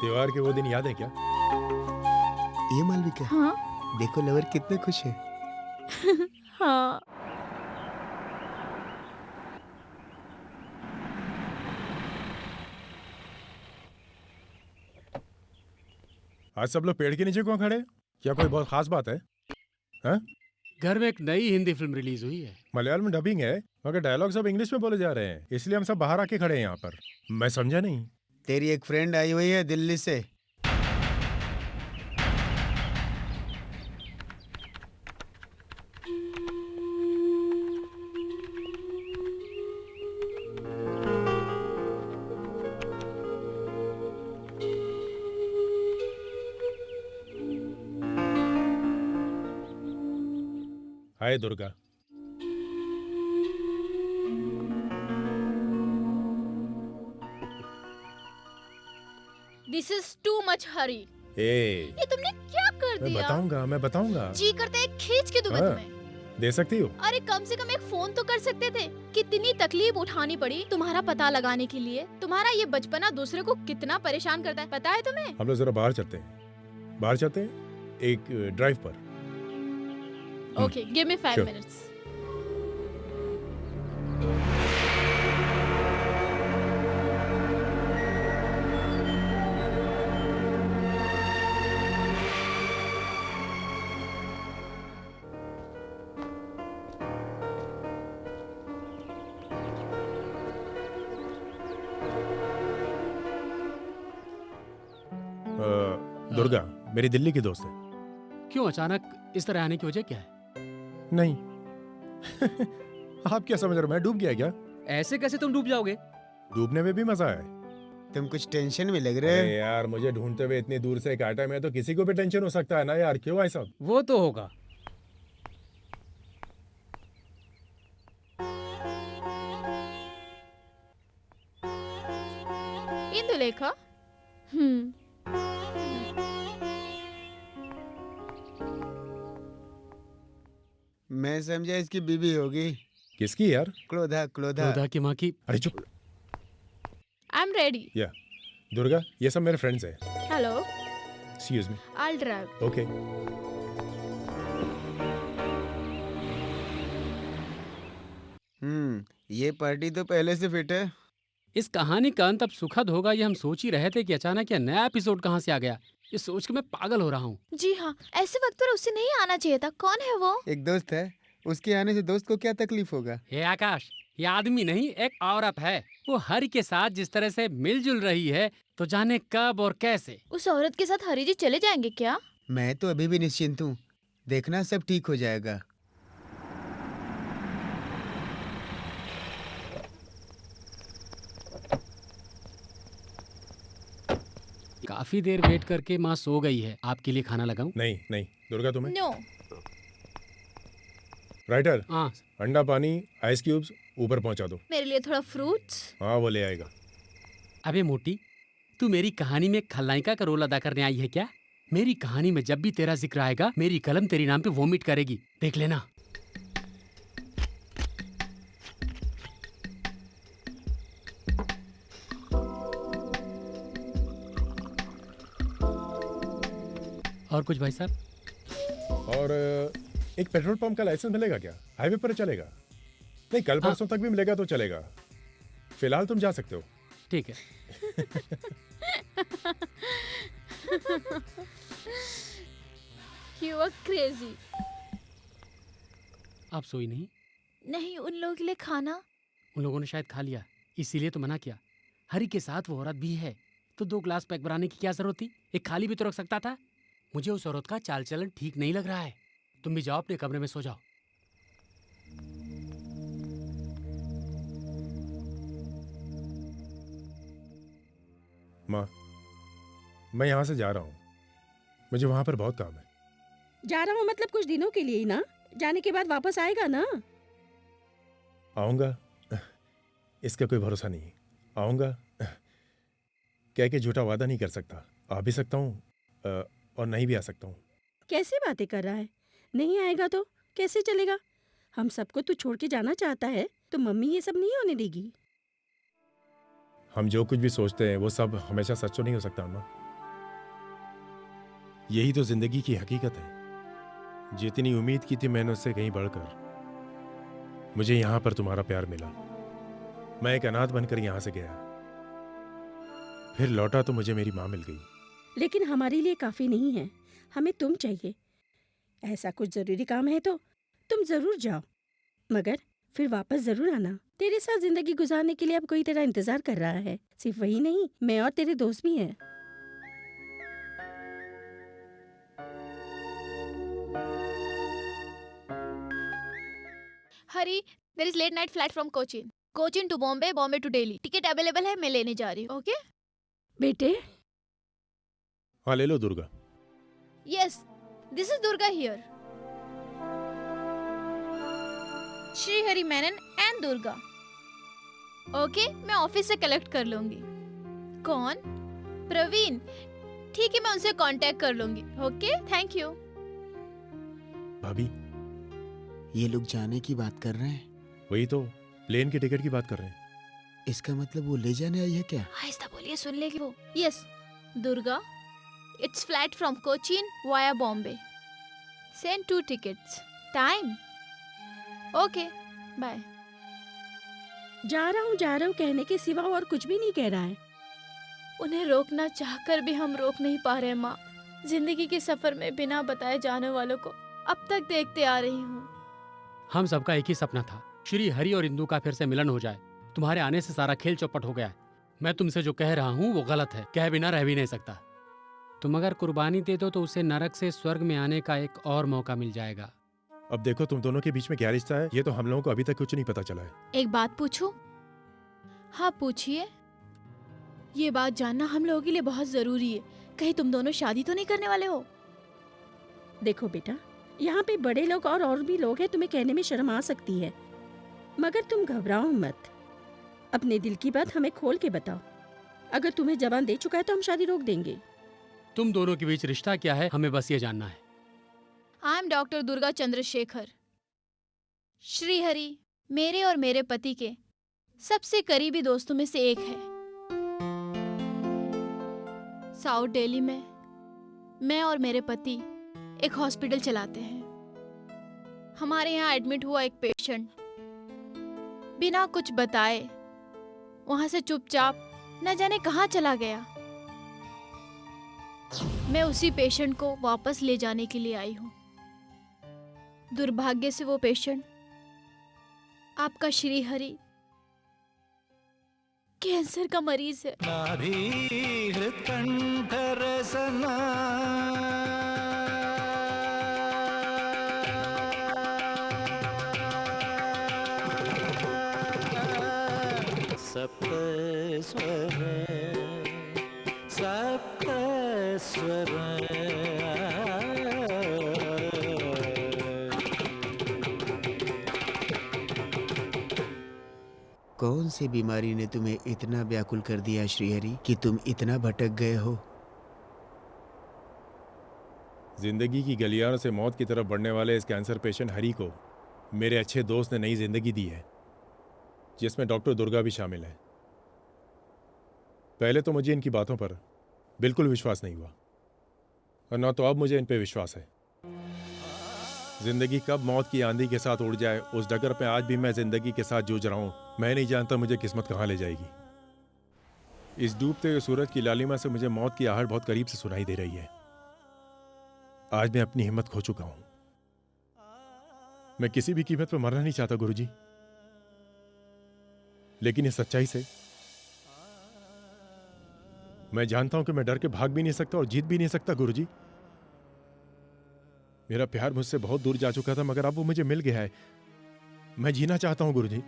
त्योहार के वो दिन याद है क्या? ये मालविका, हाँ देखो लवर कितने खुश है। हाँ। आज सब लोग पेड़ के नीचे क्यों खड़े? क्या कोई बहुत खास बात है? हाँ? घर में एक नई हिंदी फिल्म रिलीज हुई है। मलयालम में डबिंग है, मगर डायलॉग सब इंग्लिश में बोले जा रहे हैं, इसलिए हम सब बाहर आके खड़े हैं यहाँ पर। मैं समझा नहीं। तेरी एक फ्रेंड आई हुई है दिल्ली से। Hi Durga. This is too much hurry. ए, ये तुमने क्या कर मैं दिया? बताऊंगा। जी करता है खींच के दूं मैं हाँ। तुम्हें। दे सकती हो? अरे कम से कम एक फोन तो कर सकते थे। कितनी तकलीफ उठानी पड़ी तुम्हारा पता लगाने के लिए। तुम्हारा ये बचपना दूसरे को कितना परेशान करता है, पता है तुम्हें? हम लोग जरा बाहर चलते हैं, एक ड्राइव पर। Okay, give me 5 Sure. Minutes. Durga मेरी दिल्ली की दोस्त है। क्यों अचानक इस तरह आने की वजह क्या है? नहीं। आप क्या समझ रहे हो, मैं डूब गया क्या? ऐसे कैसे तुम डूब जाओगे? डूबने में भी मजा है। तुम कुछ टेंशन में लग रहे अरे हो। यार, मुझे ढूंढते हुए इतनी दूर से काटा, मैं तो किसी को भी टेंशन हो सकता है ना यार। क्यों ऐसा? वो तो होगा। इंदुलेखा। मैं समझा इसकी बीबी होगी। किसकी यार? क्लोधा क्लोधा। खुदा की माँ की। अरे चुप। I am ready. या दुर्गा, ये सब मेरे फ्रेंड्स हैं। Hello, excuse me. I will drive. Okay. ये पार्टी तो पहले से फिट है। इस कहानी का अंत अब सुखद होगा ये हम सोच ही रहे थे कि अचानक यह नया एपिसोड कहाँ से आ गया। ये सोच के मैं पागल हो रहा हूँ। जी हाँ, ऐसे वक्त पर उसे नहीं आना चाहिए था। कौन है वो? एक दोस्त है, उसके आने से दोस्त को क्या तकलीफ होगा? हे आकाश, ये आदमी नहीं एक औरत है। वो हरि के साथ जिस तरह से मिलजुल रही है तो जाने कब और कैसे। उस औरत के साथ हरी जी चले जाएंगे क्या? मैं तो अभी भी निश्चिंत हूँ, देखना सब ठीक हो जाएगा। काफी देर वेट करके माँ सो गई है। आपके लिए खाना लगाऊं? नहीं नहीं दुर्गा, तुम्हें नो। राइटर, हाँ ठंडा पानी, आइस क्यूब्स ऊपर पहुंचा दो। मेरे लिए थोड़ा फ्रूट्स। हाँ वो ले आएगा। अबे मोटी, तू मेरी कहानी में खलनायिका का रोल अदा करने आई है क्या? मेरी कहानी में जब भी तेरा जिक्र आएगा मेरी कलम तेरे नाम पे वोमिट करेगी, देख लेना। और कुछ भाई साहब? और एक पेट्रोल पंप का लाइसेंस मिलेगा क्या? हाईवे पर चलेगा? नहीं, कल परसों तक भी मिलेगा तो चलेगा। फिलहाल तुम जा सकते हो। ठीक है। You are crazy। आप सोई नहीं? नहीं, उन लोगों के लिए खाना। उन लोगों ने शायद खा लिया, इसीलिए तो मना किया। हरि के साथ वो औरत भी है तो 2 ग्लास पैक बनाने की क्या जरूरत थी? एक खाली भी तो रख सकता था। मुझे उस औरत का चाल चलन ठीक नहीं लग रहा है। तुम भी जाओ अपने कमरे में सो जाओ। माँ, मैं यहाँ से जा रहा हूँ, मुझे वहाँ पर बहुत काम है। जा रहा हूँ मतलब कुछ दिनों के लिए ही ना, जाने के बाद वापस आएगा ना? आऊँगा, इसका कोई भरोसा नहीं। आऊँगा, कह के झूठा वादा नहीं कर सकता। आ भी सकता हूँ और नहीं भी आ सकता हूँ। कैसी बातें कर रहा है? नहीं आएगा तो कैसे चलेगा? हम सबको तू छोड़ के जाना चाहता है तो मम्मी ये सब नहीं होने देगी। हम जो कुछ भी सोचते हैं वो सब हमेशा सच तो नहीं हो सकता माँ। यही तो जिंदगी की हकीकत है। जितनी उम्मीद की थी मैंने उससे कहीं बढ़कर मुझे यहाँ पर तुम्हारा प्यार मिला। मैं एक अनाथ बनकर यहाँ से गया, फिर लौटा तो मुझे मेरी माँ मिल गई। लेकिन हमारे लिए काफी नहीं है, हमें तुम चाहिए। ऐसा कुछ जरूरी काम है तो तुम जरूर जाओ, मगर फिर वापस जरूर आना। तेरे साथ जिंदगी गुजारने के लिए अब कोई तेरा इंतजार कर रहा है। सिर्फ वही नहीं, मैं और तेरे दोस्त भी हैं। Hari, there is late night flight from Cochin. Cochin to Bombay, Bombay to Delhi. Ticket available है, मैं लेने जा रही हूँ। ओके बेटे, हाँ ले लो Durga. Yes, this is Durga here. Shri Hari Menon and Durga. Okay, मैं ऑफिस से कलेक्ट कर लूंगी। कौन? प्रवीण। ठीक है, मैं उनसे कांटेक्ट कर लूंगी। Okay, thank you. भाभी, ये लोग जाने की बात कर रहे हैं? वही तो, प्लेन की टिकट की बात कर रहे हैं। इसका मतलब वो ले जाने आई है क्या? आहिस्ता बोलिए, सुन लेगी वो। Yes Durga, it's flight from Cochin via Bombay. Send 2 tickets। Time? Okay, bye. जा रहा हूँ कहने के सिवा और कुछ भी नहीं कह रहा है। उन्हें रोकना चाहकर भी हम रोक नहीं पा रहे माँ। जिंदगी के सफर में बिना बताए जाने वालों को अब तक देखते आ रही हूँ। हम सबका एक ही सपना था, श्री हरि और इंदु का फिर से मिलन हो जाए। तुम्हारे आने से सारा खेल चौपट हो गया है। मैं तुमसे जो कह रहा हूँ वो गलत है, कह बिना रह भी नहीं सकता। तुम अगर कुर्बानी दे दो तो उसे नरक से स्वर्ग में आने का एक और मौका मिल जाएगा। अब देखो तुम दोनों के बीच में क्या रिश्ता है, ये तो हम लोगों को अभी तक कुछ नहीं पता चला है। एक बात पूछूं? हाँ पूछिए। ये बात जानना हम लोगों के लिए बहुत जरूरी है। कहीं तुम दोनों शादी तो नहीं करने वाले हो? देखो बेटा, यहाँ पे बड़े लोग और भी लोग हैं, तुम्हें कहने में शर्म आ सकती है, मगर तुम घबराओ मत। अपने दिल की बात हमें खोल के बताओ। अगर तुम्हें जबान दे चुका है तो हम शादी रोक देंगे। तुम दोनों के बीच रिश्ता क्या है हमें बस ये जानना है। I am doctor Durga Chandrashekhar. Shri Hari मेरे और मेरे पति के सबसे करीबी दोस्तों में से एक है। साउथ दिल्ली में मैं और मेरे पति एक हॉस्पिटल चलाते हैं। हमारे यहाँ एडमिट हुआ एक पेशेंट बिना कुछ बताए वहां से चुपचाप न जाने कहाँ चला गया। मैं उसी पेशेंट को वापस ले जाने के लिए आई हूँ। दुर्भाग्य से वो पेशेंट आपका श्रीहरि कैंसर का मरीज है। नाभीहृत्कण्ठरसना सप्तस्वर सप्तस्वर कौन सी बीमारी ने तुम्हें इतना व्याकुल कर दिया श्रीहरि कि तुम इतना भटक गए हो? जिंदगी की गलियारों से मौत की तरफ बढ़ने वाले इस कैंसर पेशेंट हरी को मेरे अच्छे दोस्त ने नई जिंदगी दी है, जिसमें डॉक्टर दुर्गा भी शामिल है। पहले तो मुझे इनकी बातों पर बिल्कुल विश्वास नहीं हुआ, और ना तो अब मुझे इन पे विश्वास है। जिंदगी कब मौत की आंधी के साथ उड़ जाए, उस डगर पे आज भी मैं जिंदगी के साथ जूझ रहा हूं। मैं नहीं जानता मुझे किस्मत कहाँ ले जाएगी। इस डूबते हुए सूरज की लालिमा से मुझे मौत की आहट बहुत करीब से सुनाई दे रही है। आज मैं अपनी हिम्मत खो चुका हूं। मैं किसी भी कीमत पर मरना नहीं चाहता गुरुजी, लेकिन इस सच्चाई से मैं जानता हूं कि मैं डर के भाग भी नहीं सकता और जीत भी नहीं सकता गुरुजी। मेरा प्यार मुझसे बहुत दूर जा चुका था, मगर अब वो मुझे मिल गया है। मैं जीना चाहता हूं गुरुजी।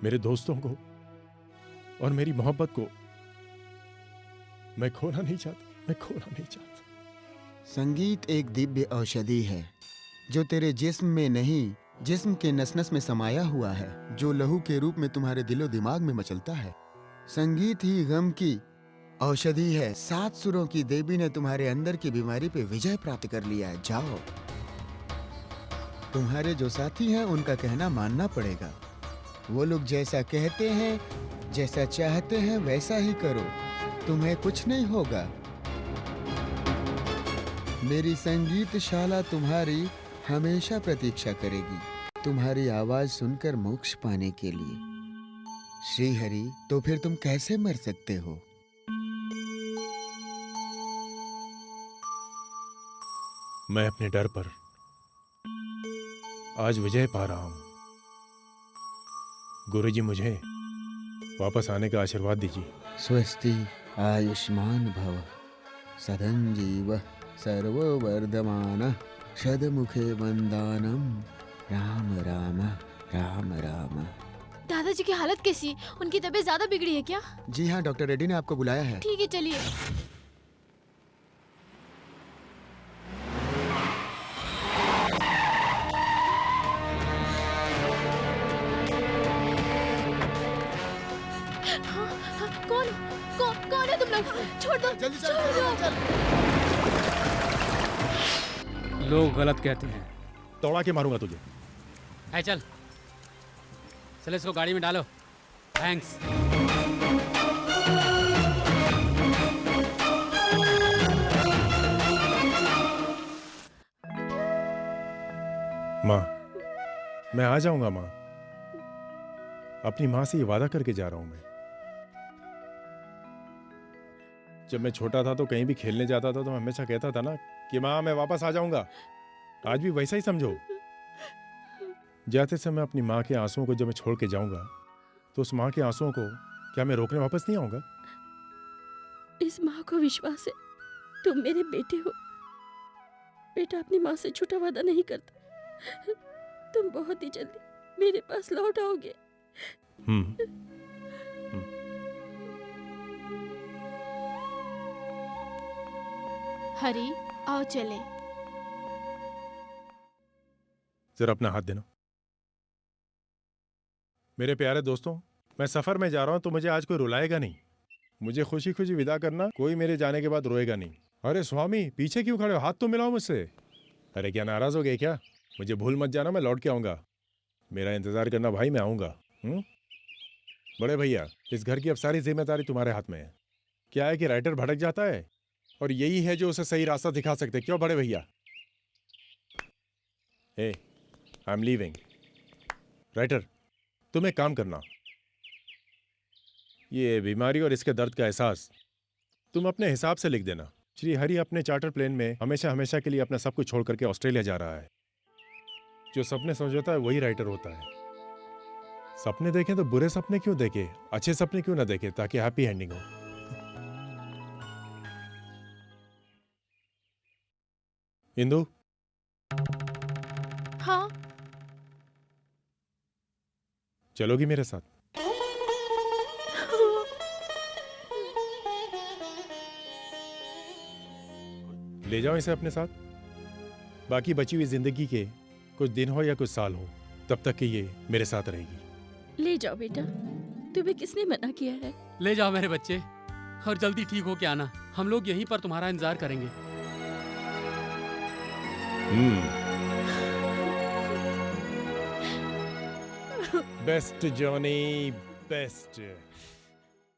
मेरे दोस्तों को और मेरी मोहब्बत को मैं खोना नहीं चाहता, मैं खोना नहीं चाहता। संगीत एक दिव्य औषधि है जो तेरे जिस्म में नहीं, जिस्म के नस नस में समाया हुआ है, जो लहू के रूप में तुम्हारे दिलो दिमाग में मचलता है। संगीत ही गम की औषधि है। 7 सुरों की देवी ने तुम्हारे अंदर की बीमारी पे विजय प्राप्त कर लिया है। जाओ, तुम्हारे जो साथी हैं उनका कहना मानना पड़ेगा। वो लोग जैसा कहते हैं, जैसा चाहते हैं वैसा ही करो, तुम्हें कुछ नहीं होगा। मेरी संगीत शाला तुम्हारी हमेशा प्रतीक्षा करेगी, तुम्हारी आवाज सुनकर मोक्ष पाने के लिए। श्रीहरि, तो फिर तुम कैसे मर सकते हो? मैं अपने डर पर आज विजय पा रहा हूं। गुरुजी, मुझे वापस आने का आशीर्वाद दीजिए। स्वस्ति आयुष्मान भव, सदंजीव सर्ववर्धमान, शतमुखे वंदानम, राम राम राम राम। दादाजी की हालत कैसी? उनकी तबीयत ज्यादा बिगड़ी है क्या? जी हाँ, डॉक्टर रेड्डी ने आपको बुलाया है। ठीक है, चलिए। कौन है तुम लोग? छोड़ दो, जल्दी चल, छोड़ दो। चल। लोग गलत कहते हैं। तोड़ा के मारूंगा तुझे। है चल चल, इसको गाड़ी में डालो। थैंक्स। माँ, मैं आ जाऊंगा माँ। अपनी माँ से ये वादा करके जा रहा हूं मैं। जब मैं छोटा था तो कहीं भी खेलने जाता था तो मैं हमेशा कहता था ना कि माँ मैं वापस आ जाऊंगा। आज भी वैसा ही समझो। जाते समय अपनी माँ के आंसुओं को जब मैं छोड़ के जाऊंगा तो उस माँ के आंसुओं को क्या मैं रोकने वापस नहीं आऊंगा? इस माँ को विश्वास है तुम मेरे बेटे हो। बेटा अपनी माँ से झूठा वादा नहीं करता। तुम बहुत ही जल्दी मेरे पास लौट आओगे। हरी, आओ चले। जरा अपना हाथ देना। मेरे प्यारे दोस्तों, मैं सफर में जा रहा हूं तो मुझे आज कोई रुलाएगा नहीं। मुझे खुशी खुशी विदा करना, कोई मेरे जाने के बाद रोएगा नहीं। अरे स्वामी, पीछे क्यों खड़े हो? हाथ तो मिलाओ मुझसे। अरे क्या नाराज हो गए क्या? मुझे भूल मत जाना, मैं लौट के आऊंगा। मेरा इंतजार करना भाई, मैं आऊंगा। बड़े भैया, इस घर की अब सारी जिम्मेदारी तुम्हारे हाथ में है। क्या है कि राइटर भटक जाता है और यही है जो उसे सही रास्ता दिखा सकते। क्यों बड़े भैया? हे, आई एम लीविंग। राइटर, तुम एक काम करना, ये बीमारी और इसके दर्द का एहसास तुम अपने हिसाब से लिख देना। श्री हरि अपने चार्टर प्लेन में हमेशा हमेशा के लिए अपना सब कुछ छोड़ करके ऑस्ट्रेलिया जा रहा है। जो सपने समझता है वही राइटर होता है। सपने देखें तो बुरे सपने क्यों देखे, अच्छे सपने क्यों ना देखे, ताकि हैप्पी एंडिंग हो। इंदु, हाँ चलोगी मेरे साथ? ले जाओ इसे अपने साथ। बाकी बची हुई जिंदगी के कुछ दिन हो या कुछ साल हो, तब तक कि ये मेरे साथ रहेगी। ले जाओ बेटा, तुम्हें किसने मना किया है? ले जाओ मेरे बच्चे, और जल्दी ठीक हो के आना। हम लोग यहीं पर तुम्हारा इंतजार करेंगे। Best Johnny, best.